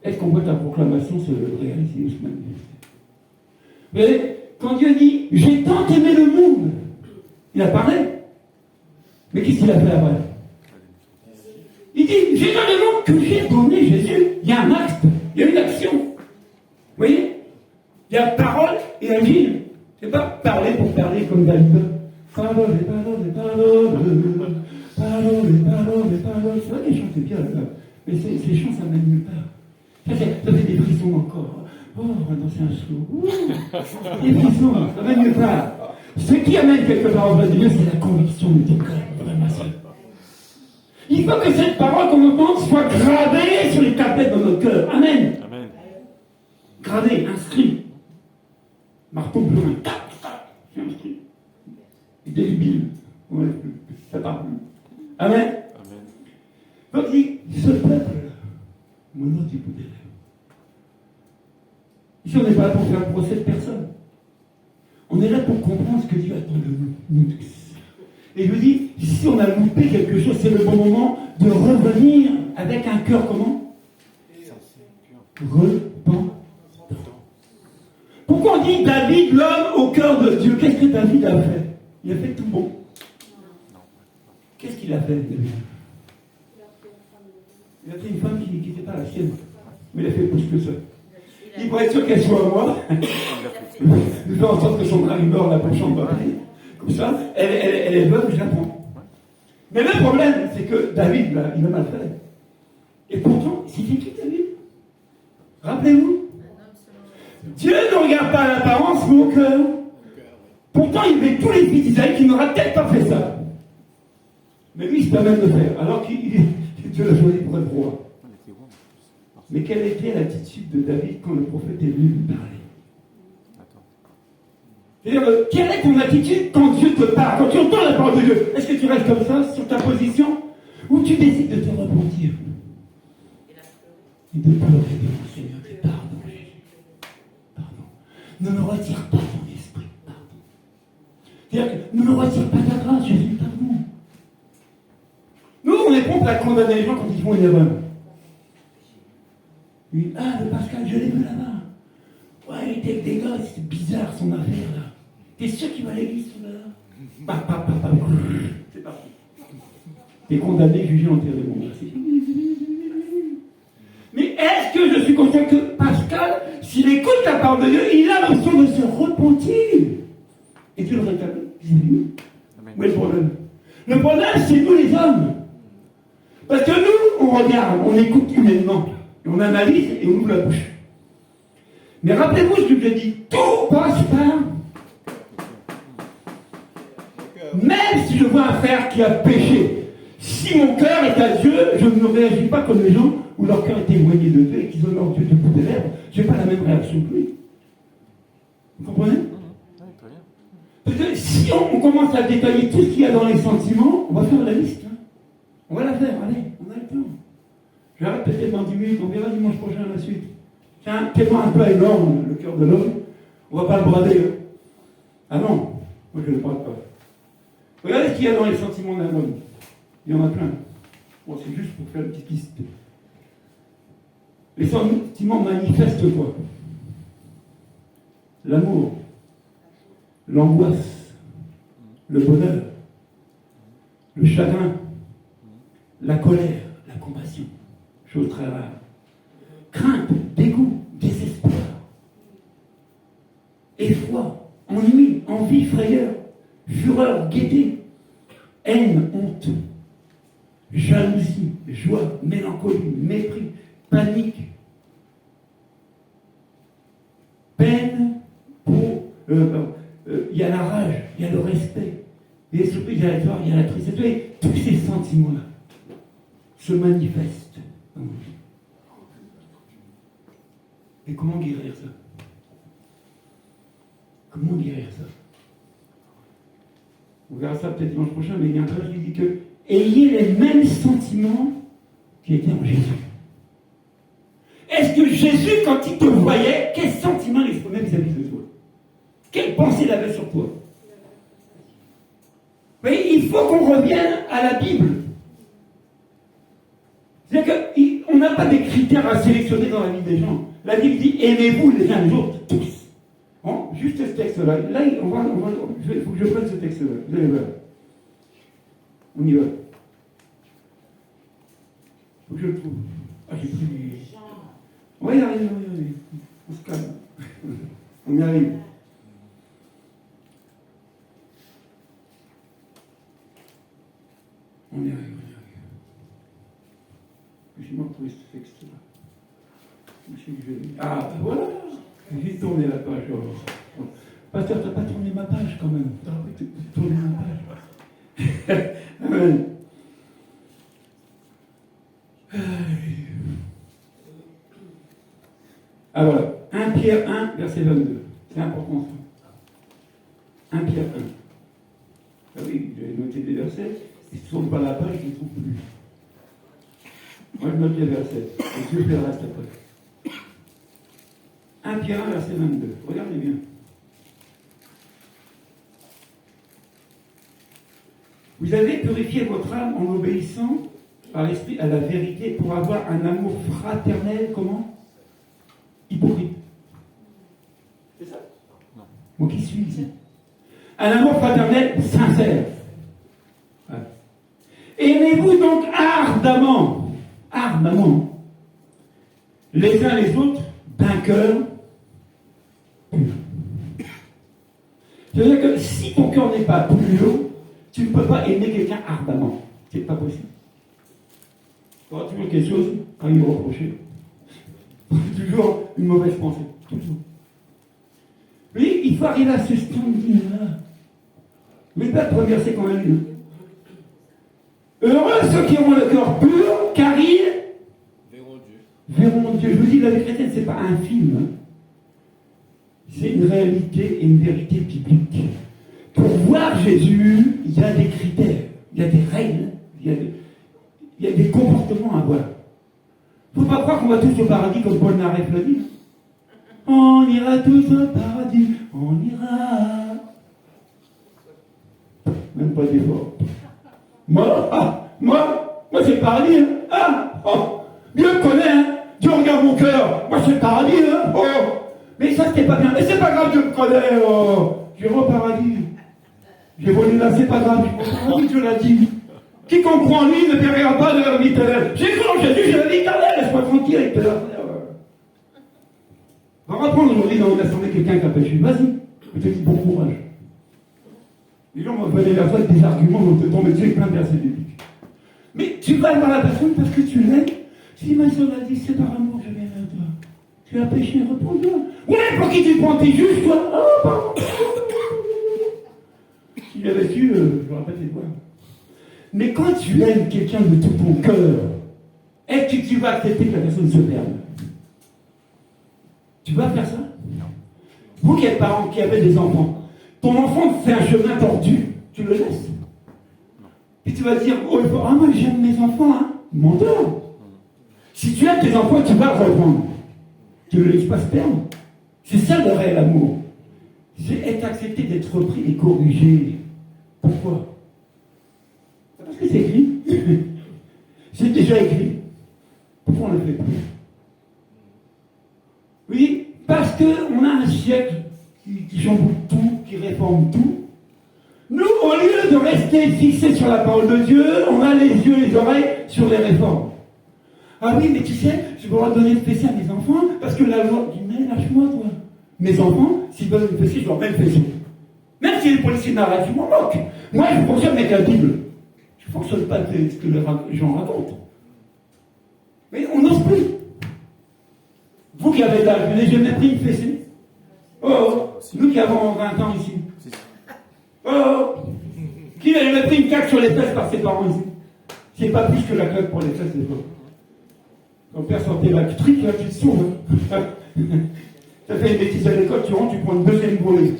est-ce qu'on voit ta proclamation se réaliser ou se manifester? Vous voyez, quand Dieu dit « J'ai tant aimé le monde », il a parlé. Mais qu'est-ce qu'il a fait après? Il dit « J'ai donné le monde que j'ai donné Jésus ». Il y a un acte, il y a une action. Vous voyez? Il y a parole et agir. C'est pas parler pour parler comme David. Parole. C'est vrai les chants, c'est bien, là. Mais ces chants, ça mène nulle part. Ça fait des frissons encore. Oh, on va danser un slow. Des frissons, ça mène nulle part. Ce qui amène quelque part au de Dieu, c'est la conviction de ton cœur, vraiment ça. Il faut que cette parole qu'on entende soit gravée sur les tablettes de notre cœur. Amen. Amen. Gravée, inscrit. Marteau bleu, c'est inscrit. Indélébile. Ouais, ça part plus. Amen. Amen. Donc il dit, ce peuple, mon nom du bout des lèvres. Ici, on n'est pas là pour faire un procès de personne. On est là pour comprendre ce que Dieu attend de nous tous. Et je vous dis, si on a loupé quelque chose, c'est le bon moment de revenir avec un cœur comment? Repentant. Pourquoi on dit David, l'homme au cœur de Dieu? Qu'est-ce que David a fait? Il a fait tout bon. Qu'est-ce qu'il a fait, David? Il a pris une femme qui n'était pas la sienne. Mais il a fait plus que ça. Il pourrait être sûr qu'elle soit à moi. Il fait en sorte que son mari meurt la prochaine fois. Comme ça, elle est veuve, je la prends. Mais le problème, c'est que David, là, il a mal fait. Et pourtant, c'était qui David? Rappelez-vous. Dieu ne regarde pas l'apparence, mais au cœur. Pourtant, il y avait tous les fils d'Isaïe qui n'auraient peut-être pas fait ça. Mais lui, il se permet de le faire, alors que Dieu l'a choisi pour être roi. Mais quelle était l'attitude de David quand le prophète est venu lui parler? C'est-à-dire, quelle est ton attitude quand Dieu te parle, quand tu entends la parole de Dieu? Est-ce que tu restes comme ça, sur ta position, ou tu décides de te repentir et de pleurer devant le Seigneur? Pardon, Jésus. Pardon. Ne me retire pas ton esprit. Pardon. C'est-à-dire que ne me retire pas ta grâce, Jésus. Pardon. Nous, on est prompt à condamner les gens quand ils font une erreur. Oui, ah, le Pascal, je l'ai vu là-bas. Ouais, il était avec des gars, c'est bizarre son affaire là. T'es sûr qu'il va à l'église tout là? C'est parti. T'es condamné, jugé, enterré. Bon, merci. Mais est-ce que je suis conscient que Pascal, s'il écoute la parole de Dieu, il a l'option de se repentir? Et tu le rétablis? Où est le problème? Le problème, c'est nous les hommes. Parce que nous, on regarde, on écoute humainement. Et on analyse et on ouvre la bouche. Mais rappelez-vous ce que je dis, tout passe par. Même si je vois un frère qui a péché, si mon cœur est à Dieu, je ne réagis pas comme les gens où leur cœur est éloigné de Dieu et qu'ils honorent Dieu de bout des lèvres. Je n'ai pas la même réaction que lui. Vous comprenez? Parce que si on commence à détailler tout ce qu'il y a dans les sentiments, on va faire la liste. Hein. On va la faire, allez, on a le temps. Je vais arrêter peut-être dans 10 minutes, on verra dimanche prochain la suite. C'est tellement un peu énorme, le cœur de l'homme. On ne va pas le brader. Hein. Ah non, moi je ne le brade pas. Regardez ce qu'il y a dans les sentiments d'un homme. Il y en a plein. Bon, c'est juste pour faire une petite liste. Les sentiments manifestent quoi? L'amour, l'angoisse, le bonheur, le chagrin, la colère, la compassion, chose très rare, crainte, dégoût, désespoir, effroi, ennui, envie, frayeur, fureur, gaieté, haine, honte, jalousie, joie, mélancolie, mépris, panique, peine, il y a la rage, il y a le respect, et surtout il y a la joie, il y a la tristesse. Et tous ces sentiments-là se manifestent dans nos vies. Et comment guérir ça? Comment guérir ça? On verra ça peut-être dimanche prochain, mais il y a un passage qui dit que ayez les mêmes sentiments qui étaient en Jésus. Est-ce que Jésus, quand il te voyait, quels sentiments il exprimait vis-à-vis de toi? Quelle pensée il avait sur toi? Mais il faut qu'on revienne à la Bible. C'est-à-dire qu'on n'a pas des critères à sélectionner dans la vie des gens. La Bible dit aimez-vous les uns les autres, tous. Bon, juste ce texte-là. Là, il faut que je prenne ce texte-là. Vous allez voir. On y va. Il faut que je le trouve. Ah, j'ai pris. On va y arriver, on va y arriver. On se calme. On y arrive. On y arrive, on y arrive. J'ai mal trouvé ce texte-là. Ah, ben voilà. J'ai tourné la page. Oh. Pasteur, t'as pas tourné ma page quand même. T'as tourné ma page. Amen. Alors, 1 Pierre 1, verset 22. C'est important ça. 1 Pierre 1. Ah oui, j'avais noté des versets. Et si tu ne tournes pas la page, je ne les trouve plus. Moi, je note les versets. Et Dieu fait le reste après. 1 Pierre 1, verset 22. Regardez bien. Vous avez purifié votre âme en obéissant par l'esprit à la vérité pour avoir un amour fraternel, comment? Hypocrite. C'est ça? Non. Moi qui suis ici. Un amour fraternel sincère. Ouais. Aimez-vous donc ardemment, les uns les autres d'un cœur pur. C'est-à-dire que si ton cœur n'est pas pur, tu ne peux pas aimer quelqu'un ardemment. C'est pas possible. Tu auras toujours quelque chose à lui reprocher. Toujours une mauvaise pensée. Toujours. Oui, il faut arriver à ce standing-là. Mais pas le premier verset qu'on a lu. Heureux ceux qui auront le cœur pur, car ils verront Dieu. Je vous dis, la vie chrétienne, ce n'est pas un film. Hein. C'est une réalité et une vérité biblique. Pour voir Jésus, il y a des critères, il y a des règles, il y a des comportements à avoir. Il ne faut pas croire qu'on va tous au paradis comme Paul Naref l'a dit. On ira tous au paradis, on ira. Même pas d'effort. Moi, c'est le paradis. Hein. Ah, oh, Dieu me connaît. Hein. Dieu regarde mon cœur. Moi, c'est le paradis. Hein. Oh, mais ça, c'était pas bien. Mais c'est pas grave, Dieu me connaît. Oh, j'irai au paradis. J'ai volé là, c'est pas grave. Je vais au paradis, Dieu l'a dit. Quiconque croit en lui ne périra pas de la vie éternelle. J'ai cru en Jésus, j'ai la vie éternelle. Laisse-moi tranquille avec toi. On va reprendre aujourd'hui dans l'assemblée quelqu'un qui a péché. Vas-y, je te dis bon courage. Les gens vont venir vers toi avec des arguments, vont te tomber dessus avec plein de versets bibliques. Mais tu vas voir la personne parce que tu l'aimes. Si ma soeur a dit, c'est par amour que je viens vers toi. Tu as péché, reprends-toi. Ouais, pour qui tu prends, t'es juste, toi. Oh, pardon. S'il avait su, je l'aurais pas fait voir. Mais quand tu aimes quelqu'un de tout ton cœur, est-ce que tu vas accepter que la personne se perde? Tu vas faire ça? Non. Vous qui êtes parents, qui avez des enfants, ton enfant fait un chemin tordu, tu le laisses? Puis tu vas dire, oh, moi j'aime mes enfants, hein? Menteur! Si tu aimes tes enfants, tu vas le reprendre. Tu ne le laisses pas se perdre. C'est ça le réel amour. C'est être accepté d'être repris et corrigé. Pourquoi? Parce que c'est écrit. C'est déjà écrit. Pourquoi on ne le fait plus? siècle qui chamboule tout, qui réforme tout. Nous, au lieu de rester fixés sur la parole de Dieu, on a les yeux et les oreilles sur les réformes. Ah oui, mais tu sais, je vais leur donner de fesser à mes enfants, parce que la loi dit, mais lâche-moi, toi. Mes enfants, s'ils veulent me fesser, je leur mets le fesser. Même si les policiers n'arrêtent, je m'en moque. Moi, je fonctionne avec la Bible. Je ne fonctionne pas avec ce que les gens racontent. Mais on n'ose plus. Vous qui avez l'âge, vous n'avez jamais pris une fessée? Oh, nous qui avons 20 ans ici. Oh, qui n'a jamais pris une claque sur les fesses par ses parents ici? C'est pas plus que la claque pour les fesses des fois. Quand père sortait la trique, là, tu te sauves. Ça fait une bêtise à l'école, tu rentres, tu prends une deuxième volée.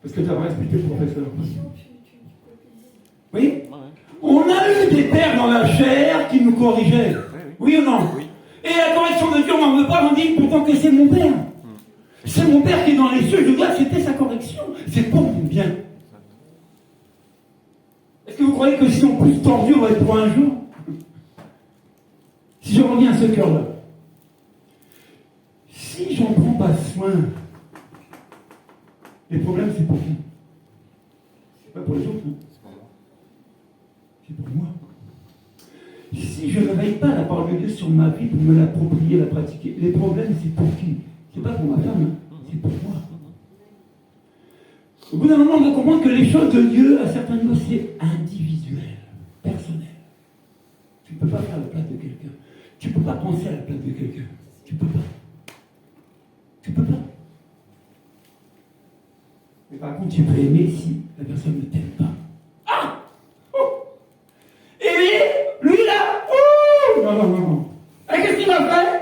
Parce que tu as respecté le professeur. Oui? On a eu des pères dans la chair qui nous corrigeaient. Oui ou non? Et la correction de Dieu, on n'en veut pas, on dit pourtant que c'est mon père. C'est mon père qui est dans les cieux, je dois accepter sa correction. C'est pour mon bien. Est-ce que vous croyez que si on pousse tordu, on va être pour un jour? Si je reviens à ce cœur-là, si j'en prends pas soin, les problèmes, c'est pour qui? C'est pas pour les autres, hein. C'est pour moi. Si je ne réveille pas la parole de Dieu sur ma vie pour me l'approprier, la pratiquer, les problèmes, c'est pour qui? C'est pas pour ma femme, hein. C'est pour moi. Au bout d'un moment, on va comprendre que les choses de Dieu, à certains niveaux, c'est individuel, personnel. Tu ne peux pas faire la place de quelqu'un. Tu ne peux pas penser à la place de quelqu'un. Tu ne peux pas. Tu ne peux pas. Mais par contre, tu peux aimer si la personne ne t'aime pas. Ah! Oh! Et lui là, oh! Non. Et qu'est-ce qu'il m'a fait?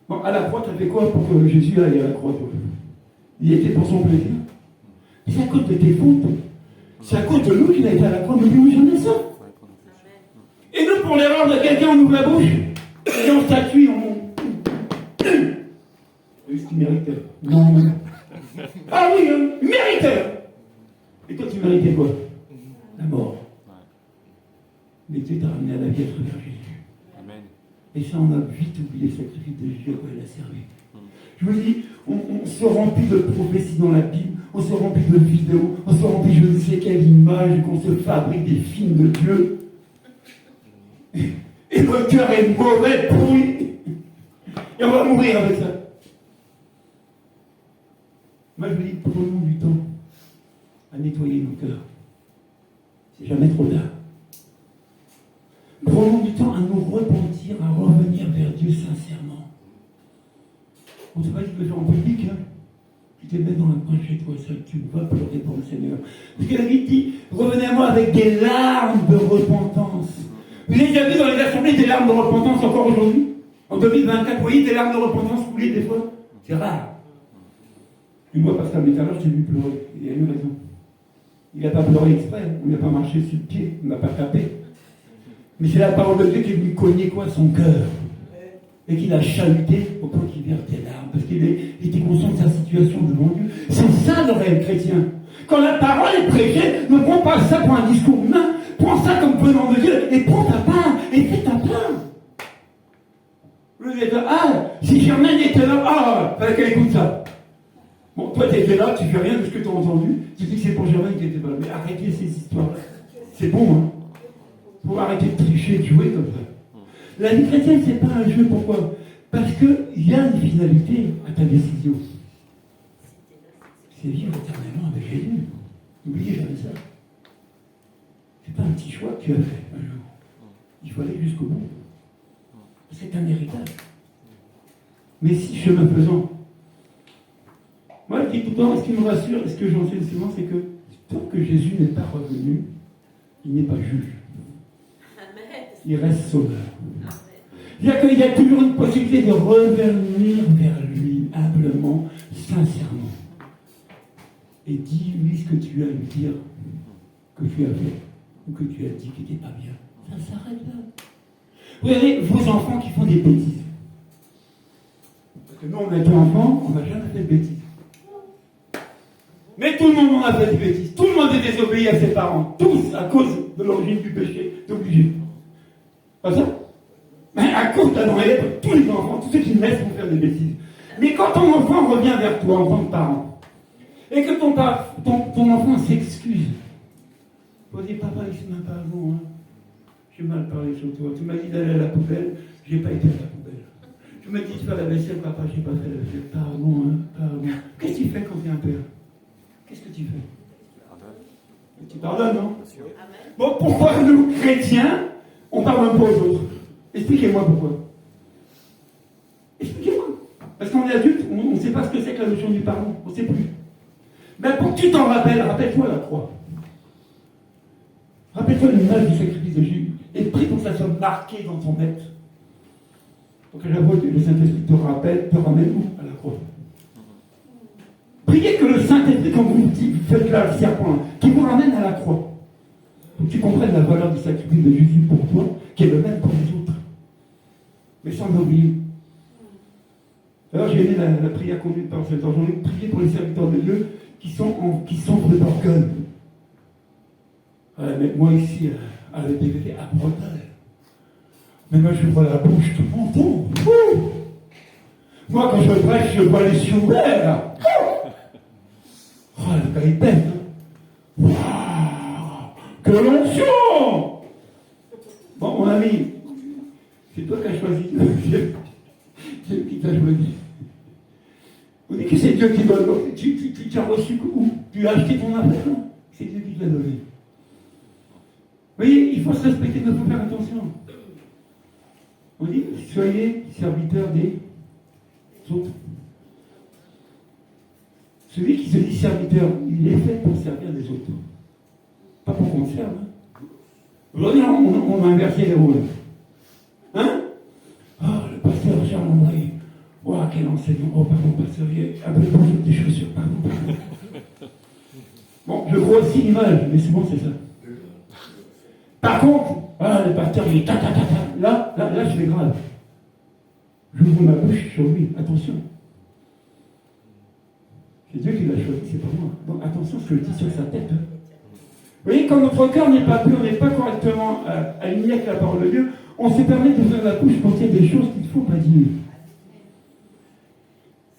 Bon, à la croix, tu as fait quoi pour que Jésus aille à la croix, toi? Il était pour son plaisir. C'est à cause de tes fautes. C'est à cause de nous qu'il a été à la croix. N'oublions jamais ça. Et nous, pour l'erreur de quelqu'un, on ouvre la bouche et on statue, Est-ce qu'il méritait? Non. Ah oui, il méritait. Et toi, tu méritais quoi? La mort. Mais Dieu t'a ramené à la vie à travers Jésus. Amen. Et ça, on a vite oublié le sacrifice de Jésus à quoi il a servi. Je vous dis, on se remplit de prophéties dans la Bible, on se remplit de vidéos, on se remplit je ne sais quelle image, qu'on se fabrique des films de Dieu. Et notre cœur est mauvais, pourri. Et on va mourir avec ça. Moi, je vous dis, prenons du temps à nettoyer nos cœurs. C'est jamais trop tard. Prenons du temps à nous repentir, à revenir vers Dieu sincèrement. On ne sait pas si tu peux faire en public, hein. Tu te mets dans un coin chez toi seul, tu vas pleurer pour le Seigneur. Parce que la Bible dit, revenez à moi avec des larmes de repentance. Vous avez déjà vu dans les assemblées des larmes de repentance encore aujourd'hui? En 2024, vous voyez des larmes de repentance couler des fois? C'est rare. Et moi, Pascal Métalard, je t'ai vu pleurer. Il a eu raison. Il n'a pas pleuré exprès, on n'a pas marché sur le pied, on n'a pas tapé. Mais c'est la parole de Dieu qui lui cognait quoi? Son cœur. Et qu'il a chahuté au point qu'il verse des larmes, parce qu'il était conscient de sa situation devant Dieu. C'est ça le réel chrétien. Quand la parole est prêchée, ne prends pas ça pour un discours humain, prends ça comme venant de Dieu, et prends ta part, et fais ta part. Si Germaine était là, fallait qu'elle écoute ça. Bon, toi tu étais là, tu fais rien de ce que tu as entendu, tu dis que c'est pour Germaine qui était pas là. Mais arrêtez ces histoires-là. C'est bon, hein. Faut arrêter de tricher, de jouer comme ça. La vie chrétienne, c'est pas un jeu, pourquoi? Parce qu'il y a une finalité à ta décision. C'est vivre éternellement avec Jésus. N'oubliez jamais ça. C'est pas un petit choix que tu as fait un jour. Il faut aller jusqu'au bout. C'est un héritage. Mais si chemin faisant, moi je dis tout le temps, ce qui me rassure, et ce que j'enseigne souvent, c'est que tant que Jésus n'est pas revenu, il n'est pas juge. Il reste sauveur. C'est-à-dire qu'il y a toujours une possibilité de revenir vers lui, humblement, sincèrement. Et dis-lui ce que tu as à lui dire, que tu as fait, ou que tu as dit qui n'était pas bien. Ça s'arrête là. Vous voyez, vos enfants qui font des bêtises. Parce que nous, on a été enfants, on n'a jamais fait de bêtises. Mais tout le monde en a fait des bêtises. Tout le monde est désobéi à ses parents. Tous, à cause de l'origine du péché. T'es obligé. Pas ça? Mais à cause de la lèvre, tous les enfants, tous ceux qui naissent vont faire des bêtises. Mais quand ton enfant revient vers toi en tant que parent, et que ton enfant s'excuse, faut dire, papa, il m'a pas avant, hein. J'ai mal parlé sur toi. Tu m'as dit d'aller à la poubelle, j'ai pas été à la poubelle. Tu m'as dit de faire la vaisselle, papa, j'ai pas fait la vaisselle. Pardon, hein, pardon. Qu'est-ce que tu fais quand tu es un père? Qu'est-ce que tu fais? Tu pardonnes, non? Bon, pourquoi nous, chrétiens, on pardonne pas aux autres? Expliquez-moi pourquoi. Expliquez-moi. Parce qu'on est adulte, on ne sait pas ce que c'est que la notion du pardon. On ne sait plus. Mais pour que tu t'en rappelles, rappelle-toi la croix. Rappelle-toi l'image du sacrifice de Jésus. Et prie pour que ça soit marqué dans ton être. Donc à la fois, le Saint-Esprit te ramène où? À la croix. Priez que le Saint-Esprit, comme vous dites, faites là le serpent, qui vous ramène à la croix. Pour que tu comprennes la valeur du sacrifice de Jésus pour toi, qui est le même pour les autres. Mais sans l'oublier. Alors j'ai aimé la prière conduite par cet ange. J'en ai prié pour les serviteurs de Dieu qui souffrent d'orgueil. Mais moi ici, à l'EPVT, à Bretagne. Mais moi je vois la bouche, tout m'entend. Moi quand je prêche, je vois les cieux ouverts là. Oh, le gars il pète. Waouh, que l'onction! Bon, mon ami, c'est toi qui as choisi. Dieu qui t'a choisi. On dit que c'est Dieu qui donne. Tu as reçu où? Tu as acheté ton affaire? Non, c'est Dieu qui te l'a donné. Vous voyez, il faut se respecter, il faut faire attention. On dit, soyez serviteurs des autres. Celui qui se dit serviteur, il est fait pour servir les autres. Pas pour qu'on le serve. Hein. Aujourd'hui, on a inversé les rôles. Hein? Oh, le pasteur Jean-André. Oh, quel enseignant. Oh, pardon, pasteur, un peu de des chaussures. Pardon. Bon, je grossis l'image, mais souvent c'est ça. Par contre, le pasteur, il est ta. Là, je fais grave. J'ouvre ma bouche sur lui. Attention. C'est Dieu qui l'a choisi, c'est pas moi. Donc attention ce que je dis sur sa tête. Vous voyez, quand notre cœur n'est pas pur, n'est pas correctement aligné avec la parole de Dieu, on se permet d'ouvrir la bouche pour dire des choses qu'il ne faut pas dire.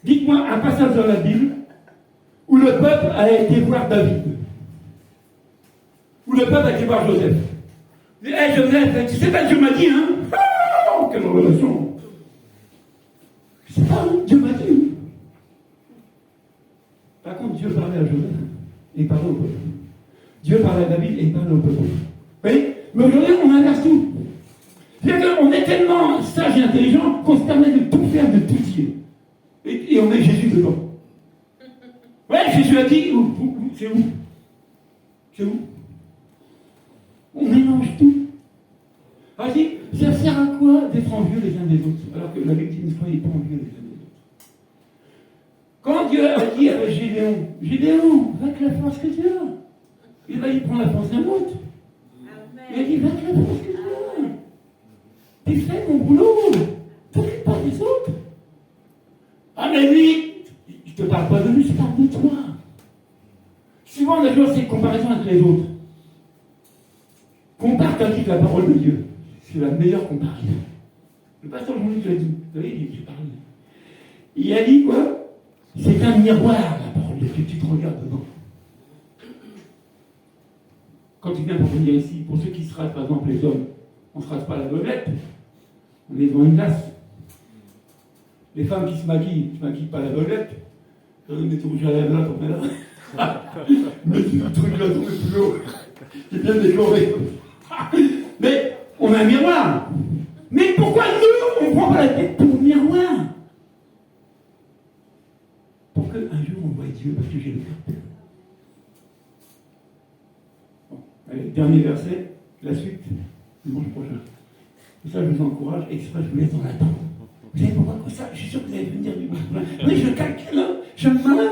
Dites-moi un passage dans la Bible où le peuple a été voir David. Où le peuple a été voir Joseph. Il dit, hey Joseph, tu sais pas, Dieu m'a dit, hein? Oh, quelle relation! Je sais pas, hein? Dieu m'a dit. Par contre, Dieu parlait à Joseph et il parlait au peuple. Dieu parlait à David et il parlait au peuple. Vous voyez? Mais aujourd'hui, on inverse tout. C'est-à-dire qu'on est tellement sage et intelligent qu'on se permet de tout faire, de tout dire. Et on met Jésus dedans. Ouais, Jésus a dit, c'est où? C'est où? On mélange tout. Alors, il dit, ça sert à quoi d'être envieux les uns des autres? Alors que la Bible dit, ne soyez pas envieux les uns des autres. Quand Dieu a dit à Gédéon, va avec la force que tu as. Il va y prendre la force d'un autre. Il a dit, va avec la force que tu as. Tu fais mon boulot. T'occupe pas des autres. Ah, mais lui, je te parle pas de lui, je parle de toi. Souvent, on a toujours cette comparaison avec les autres. Compare avec la parole de Dieu. C'est la meilleure comparaison. Le pasteur Jean-Luc l'a dit. Vous voyez, j'ai parlé. Il a dit quoi? C'est un miroir, la parole de Dieu. Tu te regardes dedans. Quand tu viens pour venir ici, pour ceux qui se rasent, par exemple, les hommes, on ne se rase pas la bebête. On est devant une glace. Les femmes qui se maquillent pas la bebête. Quand on met tout rouge à lèvres là, on est là. Mais le truc là, on est plus haut. C'est bien décoré. Mais on a un miroir. Mais pourquoi nous, on ne prend pas la tête pour le miroir? Pour qu'un jour on voit Dieu, parce que j'ai le cœur pur. Bon, allez, dernier verset, la suite, dimanche prochain. Et ça, je vous encourage, exprès, je vous laisse en attente. Vous savez pourquoi ça? Je suis sûr que vous allez venir dimanche prochain. Oui, je calcule, hein, je me malin.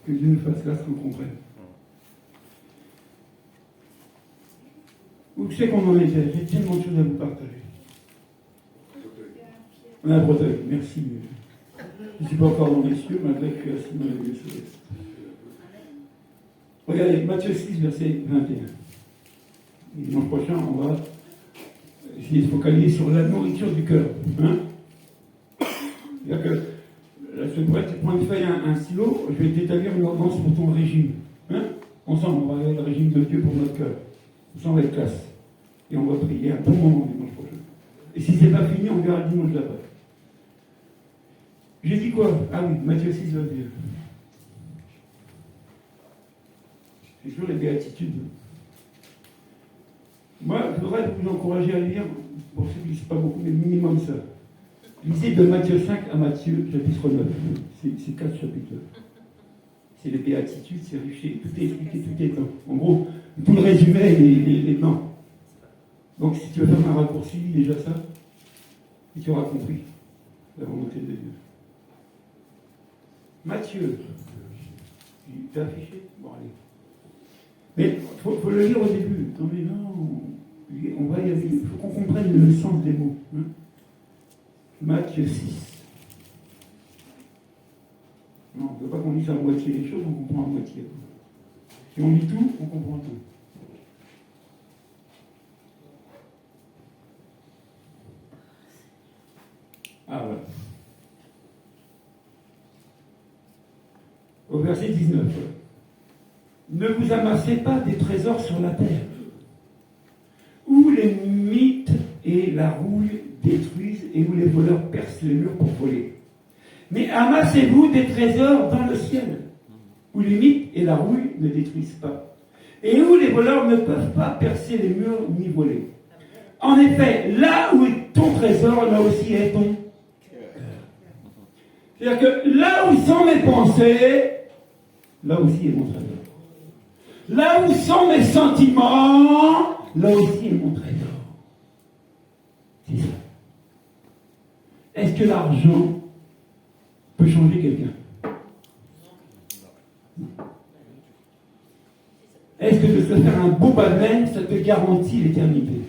Que Dieu nous fasse grâce qu'on comprenne. Où c'est qu'on en était? J'ai tellement de choses à vous partager. On est à Breteuil, merci. Je ne suis pas encore dans les cieux, malgré que je suis assis dans les lieux célestes. Regardez, Matthieu 6, verset 21. Dimanche prochain, on va essayer de se focaliser sur la nourriture du cœur. Hein. C'est-à-dire que la semaine prochaine, tu prends une feuille, un stylo, je vais t'établir une ordonnance pour ton régime. Hein. Ensemble, on va regarder le régime de Dieu pour notre cœur. Ça, on va être classe. Et on va prier un bon moment dimanche prochain. Et si c'est pas fini, on verra le dimanche d'après. J'ai dit quoi? Ah oui, Matthieu 6 va dire. C'est toujours les béatitudes. Moi, je voudrais vous encourager à lire, pour ceux qui ne lisent pas beaucoup, mais minimum ça. Lisez de Matthieu 5 à Matthieu, chapitre 9. C'est 4 chapitres. C'est les béatitudes, c'est riche, tout est expliqué, tout est temps. En gros, tout le résumé, les plans. Donc, si tu veux faire un raccourci, lis déjà ça, et tu auras compris la volonté de Dieu. Matthieu, tu as affiché? Bon, allez. Mais il faut le lire au début. Non, mais non, on va y aller. Il faut qu'on comprenne le sens des mots. Hein. Matthieu 6. Non, on ne veut pas qu'on lise à moitié les choses, on comprend à moitié. Si on lit tout, on comprend tout. Ah voilà. Au verset 19. Ne vous amassez pas des trésors sur la terre, où les mythes et la rouille détruisent et où les voleurs percent les murs pour voler. Mais amassez-vous des trésors dans le ciel, où les mythes et la rouille ne détruisent pas, et où les voleurs ne peuvent pas percer les murs ni voler. En effet, là où est ton trésor, là aussi est ton cœur. C'est-à-dire que là où sont mes pensées, là aussi est mon trésor. Là où sont mes sentiments, là aussi est mon trésor. C'est ça. Est-ce que l'argent peut changer quelqu'un? Est-ce que de se faire un beau balmain, ça te garantit l'éternité?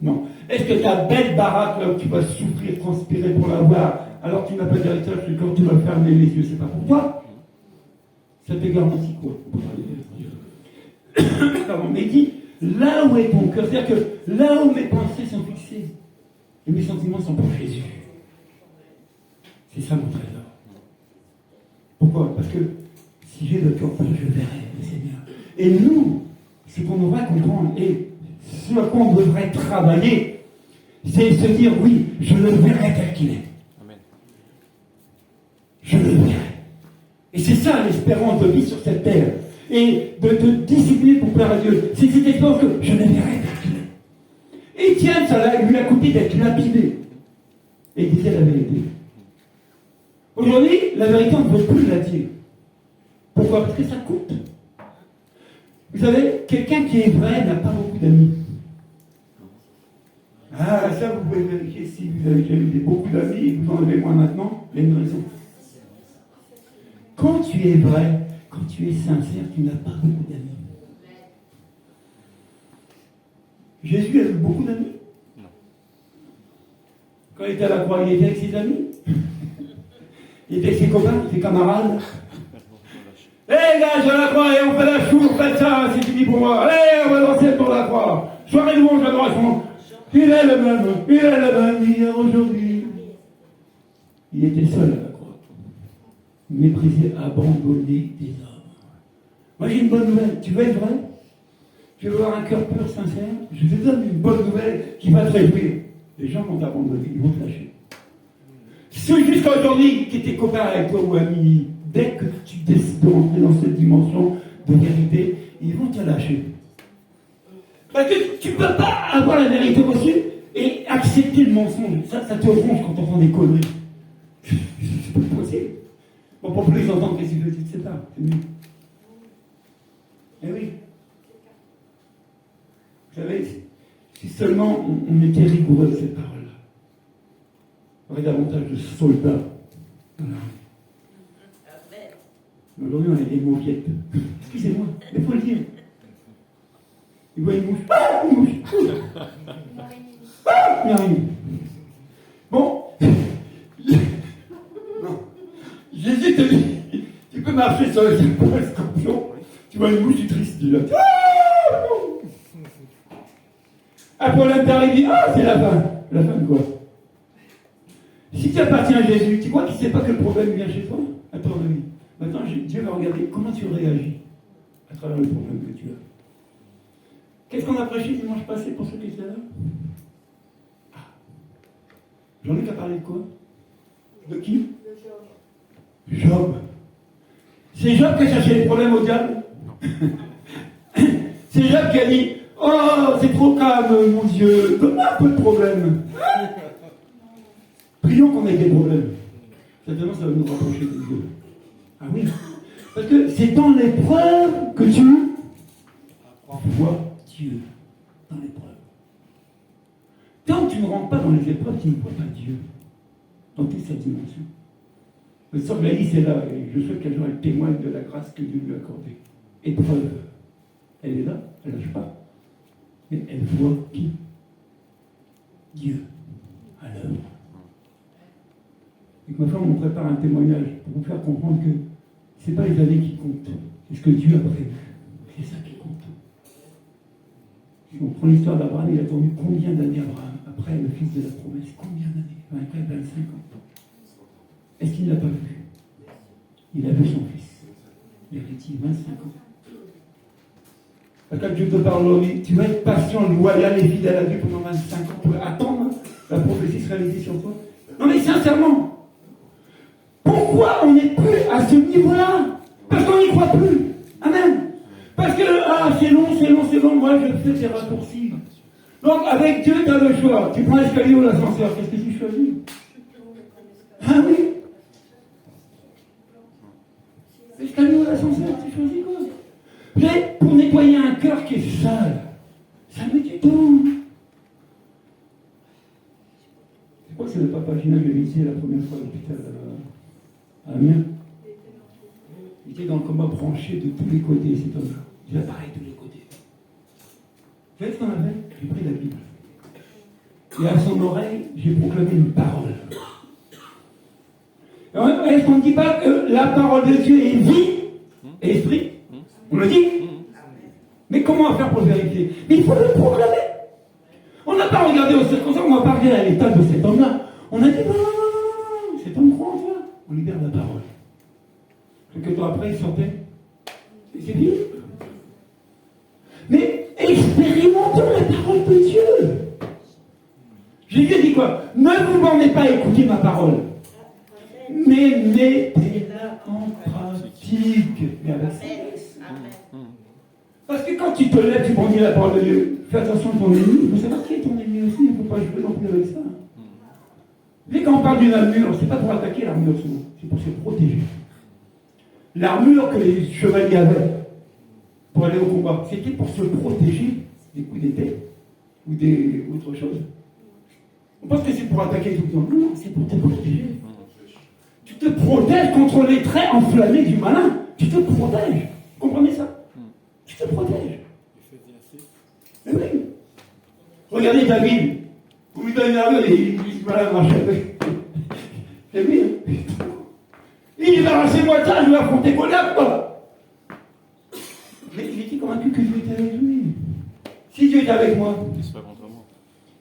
Non. Est-ce que ta belle baraque, là où tu vas souffrir, transpirer pour l'avoir, alors que tu n'as pas d'héritage, que quand tu vas fermer les yeux, c'est pas pour toi? Ça te garantit quoi? Mais il dit, là où est ton cœur, c'est-à-dire que là où mes pensées sont fixées, et mes sentiments sont pour Jésus. C'est ça mon trésor. Pourquoi? Parce que si j'ai le cœur pur, je verrai le Seigneur. Et nous, ce qu'on devrait comprendre, et ce à quoi on devrait travailler, c'est se dire, oui, je le verrai tel qu'il est. Amen. Je le verrai. Et c'est ça l'espérance de vie sur cette terre. Et de te discipliner pour plaire à Dieu. C'est cette espérance que je le verrai tel qu'il est. Étienne, ça lui a coûté d'être lapidé. Et il disait la vérité. Aujourd'hui, la vérité, on ne peut plus la dire. Pourquoi? Parce que ça coûte. Vous savez, quelqu'un qui est vrai n'a pas beaucoup d'amis. Ah, ça, vous pouvez vérifier si vous avez déjà eu beaucoup d'amis et vous en avez moins maintenant. Il y a une raison. Quand tu es vrai, quand tu es sincère, tu n'as pas beaucoup d'amis. Jésus a eu beaucoup d'amis. Non. Quand il était à la croix, il était avec ses amis. Il était avec ses copains, ses camarades. Hé gars, je à la croix, et on fait la choue, faites ça, c'est fini pour moi. Allez, on va danser pour la croix. Soirée de louange, adoration. Il est le même hier, aujourd'hui. Il était seul à la croix. Méprisé, abandonné des hommes. Moi j'ai une bonne nouvelle. Tu veux être vrai? Tu veux avoir un cœur pur, sincère? Je te donne une bonne nouvelle qui va te réjouir. Les gens vont t'abandonner, ils vont te lâcher. Ceux jusqu'à aujourd'hui qui étaient copains avec toi ou amis, dès que tu décides de rentrer dans cette dimension de vérité, ils vont te lâcher. Parce que tu ne peux pas avoir la vérité reçue et accepter le mensonge. Ça te ronge quand on entend des conneries. C'est pas possible. Bon, pour plus entendre qu'est-ce qu'il veut, tu ne sais pas. C'est mieux. Eh oui. Vous savez, si seulement on était rigoureux de cette parole-là, on aurait davantage de soldats dans la rue. Mais aujourd'hui, on est des mauviettes. Excusez-moi, mais il faut le dire. Il voit une mouche. Ah, une mouche. Ah, une araignée. Bon. Non. Jésus te dit, tu peux marcher sur le scorpion. Tu vois une mouche, tu triste, dis là. Un problème t'arrive, dit, ah, c'est la fin. La fin de quoi? Si tu appartiens à Jésus, tu crois qu'il ne sait pas que le problème vient chez toi? À ton avis. Maintenant, Dieu va regarder comment tu réagis à travers le problème que tu as. Qu'est-ce qu'on a prêché dimanche passé pour ceux qui étaient là? Jean-Luc a parlé de quoi? De qui? De Job. Job. C'est Job qui a cherché les problèmes au diable? C'est Job qui a dit, oh, c'est trop calme, mon Dieu, donne-moi un peu de problème. Prions qu'on ait des problèmes. Certainement, ça va nous rapprocher de Dieu. Ah oui. Parce que c'est dans l'épreuve que tu vois Dieu. Dans l'épreuve. Tant que tu ne rentres pas dans les épreuves, tu ne vois pas Dieu. Dans toute sa dimension. Le sort Gladys est là, et je souhaite qu'un jour elle témoigne de la grâce que Dieu lui a accordée. Épreuve. Elle est là, elle ne lâche pas. Mais elle voit qui? Dieu. À l'œuvre. Et que ma femme, on prépare un témoignage pour vous faire comprendre que ce n'est pas les années qui comptent, c'est ce que Dieu a prévu. C'est ça qui compte. Si on prend l'histoire d'Abraham, il a attendu combien d'années Abraham après le fils de la promesse? Combien d'années? 24, 25 ans. Est-ce qu'il ne l'a pas vu? Il a vu son fils, l'héritier, 25 ans. Quand Dieu te parle aujourd'hui, tu vas être patient, loyal et fidèle à Dieu pendant 25 ans pour attendre la prophétie se réaliser sur toi. Non mais sincèrement, pourquoi on n'est plus à ce niveau-là? Parce qu'on n'y croit plus. Amen. Parce que, c'est long, moi je fais des raccourcis. Donc avec Dieu, tu as le choix. Tu prends l'escalier ou l'ascenseur, qu'est-ce que tu choisis? Ah oui. L'escalier ou l'ascenseur, tu choisis quoi? Mais pour nettoyer un cœur qui est sale, ça met du temps. Je crois que c'est le papa Gina qui avait visité la première fois à l'hôpital à Amiens. Il était dans le coma branché de tous les côtés, cet homme-là. Il a pareil de tous les côtés. Vous savez ce qu'on a fait? J'ai pris la Bible. Et à son oreille, j'ai proclamé une parole. Est-ce qu'on ne dit pas que la parole de Dieu est vie et esprit? On le dit? Mais comment faire pour le vérifier? Mais il faut le proclamer. On n'a pas regardé aux circonstances, on n'a pas regardé à l'état de cet homme-là. On a dit non, cet homme croit en toi. On libère la parole. Quelques temps après, il sortait. Et c'est fini. Mais expérimentons la parole de Dieu. Jésus dit quoi? Ne vous bornez pas à écouter ma parole, mais mettez-la en pratique. Mais avec sagesse. Parce que quand tu te lèves, tu brandis la parole de Dieu. Fais attention à ton ennemi. Il faut savoir qui est ton ennemi aussi. Il ne faut pas jouer non plus avec ça. Mais quand on parle d'une armure, c'est pas pour attaquer l'armure souvent, c'est pour se protéger. L'armure que les chevaliers avaient pour aller au combat, c'était pour se protéger des coups d'épée ou des autres choses. On pense que c'est pour attaquer tout le temps. Non, c'est pour te protéger. Tu te protèges contre les traits enflammés du malin. Tu te protèges. Vous comprenez ça? Tu te protèges. Mais oui. Regardez David. Vous lui donnez une armure et il va marcher avec. C'est bien. Il dit, arrachez-moi ça, je vais affronter Goliath, quoi. Mais il était convaincu que Dieu était avec lui. Si Dieu est avec moi, Il se pas contre moi.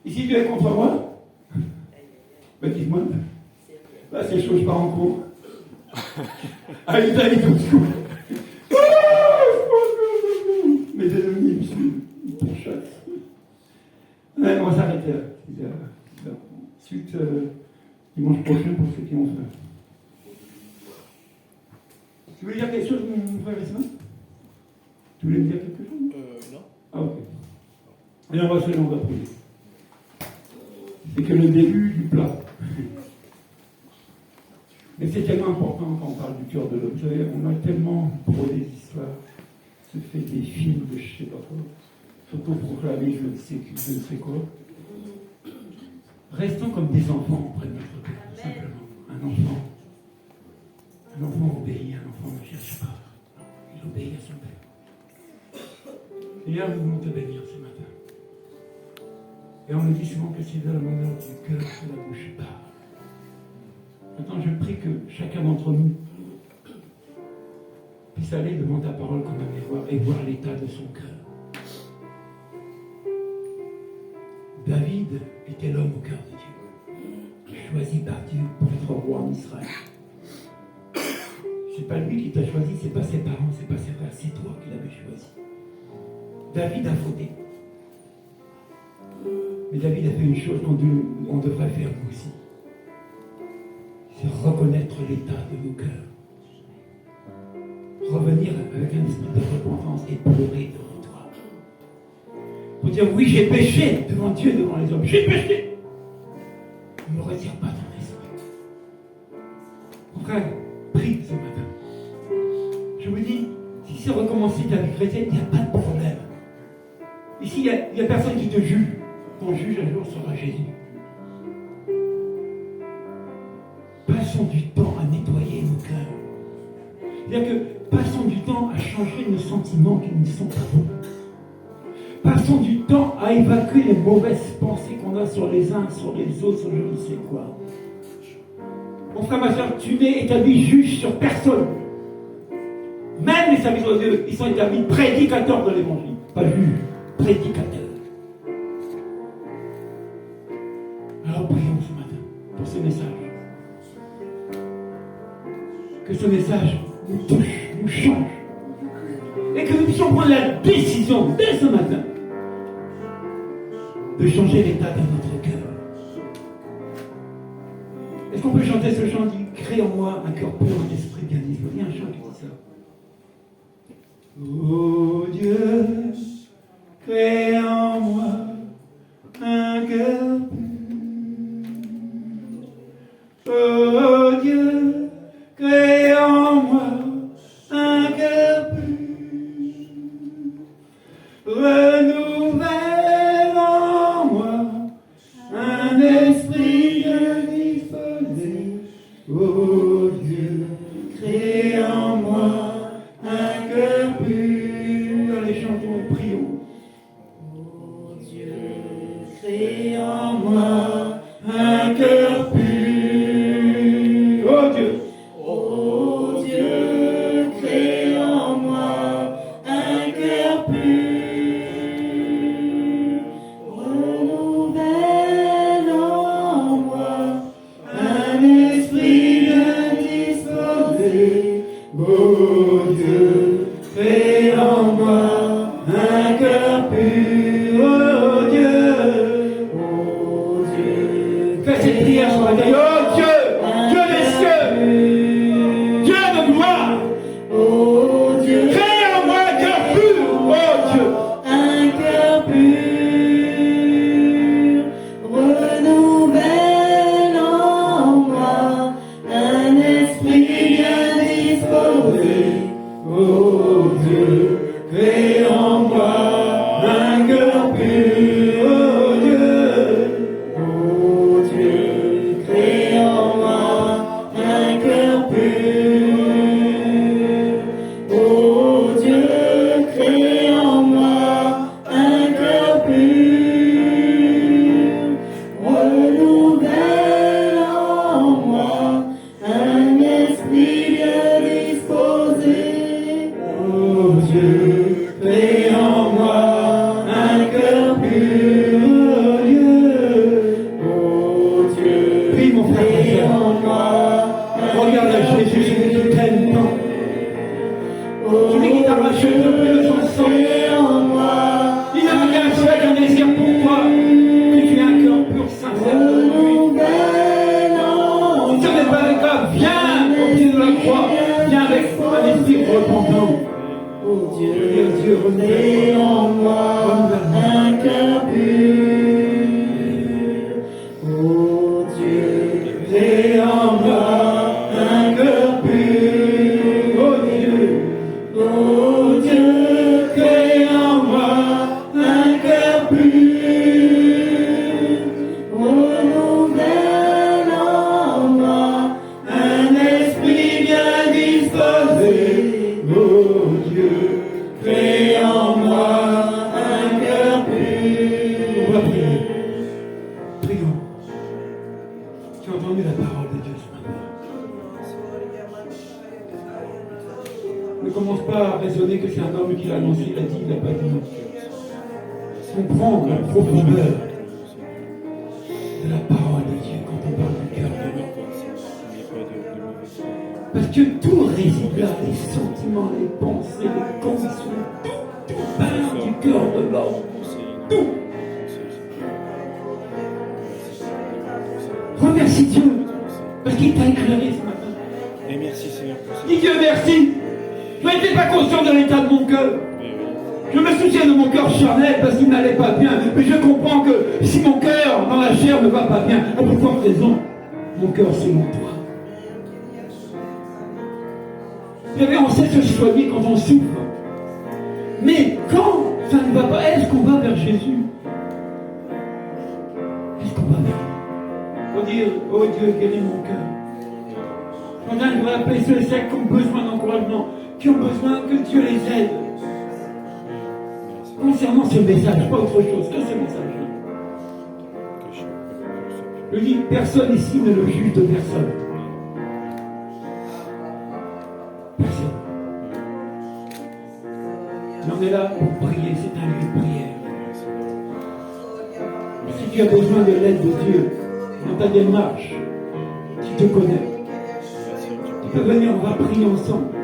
et si Dieu est contre moi, ben dites-moi. Là, c'est chaud, je pars en cours. Ah, il est tout de mes ennemis me suivent, ils pourchassent. Ouais, on va s'arrêter là. Ensuite, dimanche prochain pour ceux qui ont faim. Tu voulais dire quelque chose, mon frère et soeur? Tu voulais me dire quelque chose? Non. Ah, ok. Et on va se on va prier. C'est que le début du plat. Mais c'est tellement important quand on parle du cœur de l'homme. Vous savez, on a tellement pour des histoires, se fait des films de je sais pas quoi, s'auto-proclamer je ne sais quoi. Restons comme des enfants auprès de notre Père, simplement. Un enfant obéit, un enfant ne cherche pas. Il obéit à son Père. Seigneur, nous voulons te bénir ce matin. Et on nous dit souvent que c'est de la manière du cœur que la bouche parle. Maintenant, je prie que chacun d'entre nous puisse aller devant ta parole comme un miroir et voir l'état de son cœur. en Israël. C'est pas lui qui t'a choisi, c'est pas ses parents, c'est pas ses frères, c'est toi qui l'avais choisi. David a fauté. Mais David a fait une chose qu'on devrait faire nous aussi. C'est reconnaître l'état de nos cœurs. Revenir avec un esprit de repentance et pleurer devant toi. Pour dire oui, j'ai péché devant Dieu, devant les hommes. J'ai péché. Ne me retire pas ton esprit. Mon frère, prie ce matin. Je vous dis, si c'est recommencer ta vie chrétienne, il n'y a pas de problème. Ici, il n'y a personne qui te juge. Ton juge un jour sera Jésus. Passons du temps à nettoyer nos cœurs. C'est-à-dire que passons du temps à changer nos sentiments qui ne sont pas bons. Passons du temps à évacuer les mauvaises pensées qu'on a sur les uns, sur les autres, sur je ne sais quoi. Mon frère, ma soeur, tu n'es établi juge sur personne. Même les serviteurs de Dieu, ils sont établis prédicateurs de l'évangile. Pas juge, prédicateurs. Alors prions ce matin pour ce message. Que ce message nous touche, nous change. Et que nous puissions prendre la décision dès ce matin de changer l'état de notre cœur. Est-ce qu'on peut chanter ce chant qui crée en moi un cœur pur, un esprit bien disposé? Il y a un chant qui dit ça. Oh Dieu, crée en moi un cœur pur. Oh Dieu, crée en moi un cœur pur. Renouvelle en moi un esprit bien disposé. Oh Dieu, crée en moi un cœur pur. Allez, chantons, prions. Oh Dieu, crée en moi un cœur pur. Oh Dieu. Oh Dieu, crée en moi un cœur pur. Renouvelle en moi un esprit bien disposé. Oh Dieu, crée en moi un cœur pur. Oh Dieu, fais cette prière ce matin. Oh Dieu, Dieu des cieux, Dieu de gloire. Oh Dieu, crée en moi un cœur pur. Oh Dieu, un cœur pur. Renouvelle en moi un esprit bien disposé. Oh Dieu, crée en moi un cœur pur. Oh Dieu, crée en moi un cœur pur. Oh Dieu, crée en moi un cœur pur. Renouvelle en moi un esprit bien disposé. Oh Dieu, crée en moi un cœur pur. Oh Dieu, prie mon frère, crée en moi. Regarde Jésus, celui qui t'aime tant. Celui qui t'a racheté de son sang. Il n'a qu'un souhait, un désir pour toi. Que tu aies un cœur pur, sincère pour lui. Si ce n'est pas le cas, viens au pied de la croix. Viens avec un esprit repentant. Oh Dieu, remets en moi un cœur pur. Oh Dieu, crée en moi un cœur pur. Oh Dieu, crée en moi un cœur pur. Renouvelle en moi un esprit bien disposé. Oh Dieu, crée en moi un cœur pur. On va prier. Prions. Tu as entendu la parole de Dieu ce matin. Ne commence pas à raisonner que c'est un homme qui l'a annoncé, il a dit, il n'a pas dit. Comprends la profondeur de la parole de Dieu quand on parle du cœur de l'homme. Parce que tout réside là, les sentiments, les pensées, les convictions, tout part du cœur de l'homme. Tout. Remercie Dieu, parce qu'il t'a éclairé ce matin. Et merci Seigneur pour ce Dis Dieu merci. Je n'étais pas conscient de l'état de mon cœur. Je me souciais de mon cœur charnel parce qu'il n'allait pas bien. Mais je comprends que si mon cœur dans la chair ne va pas bien, à plus forte raison, mon cœur selon toi. Vous savez, on sait se soigner quand on souffre. Mais quand ça ne va pas, est-ce qu'on va vers Jésus? Est-ce qu'on va vers lui? Pour dire, oh Dieu, guéris mon cœur. Je voudrais appeler ceux et celles qui ont besoin d'encouragement, qui ont besoin que Dieu les aide. Concernant ce message, pas autre chose que ce message-là. Je dis, personne ici ne le juge de personne. Personne. Mais on est là pour prier, c'est un lieu de prière. Si tu as besoin de l'aide de Dieu dans ta démarche, qui te connaît, tu peux venir, on va prier ensemble.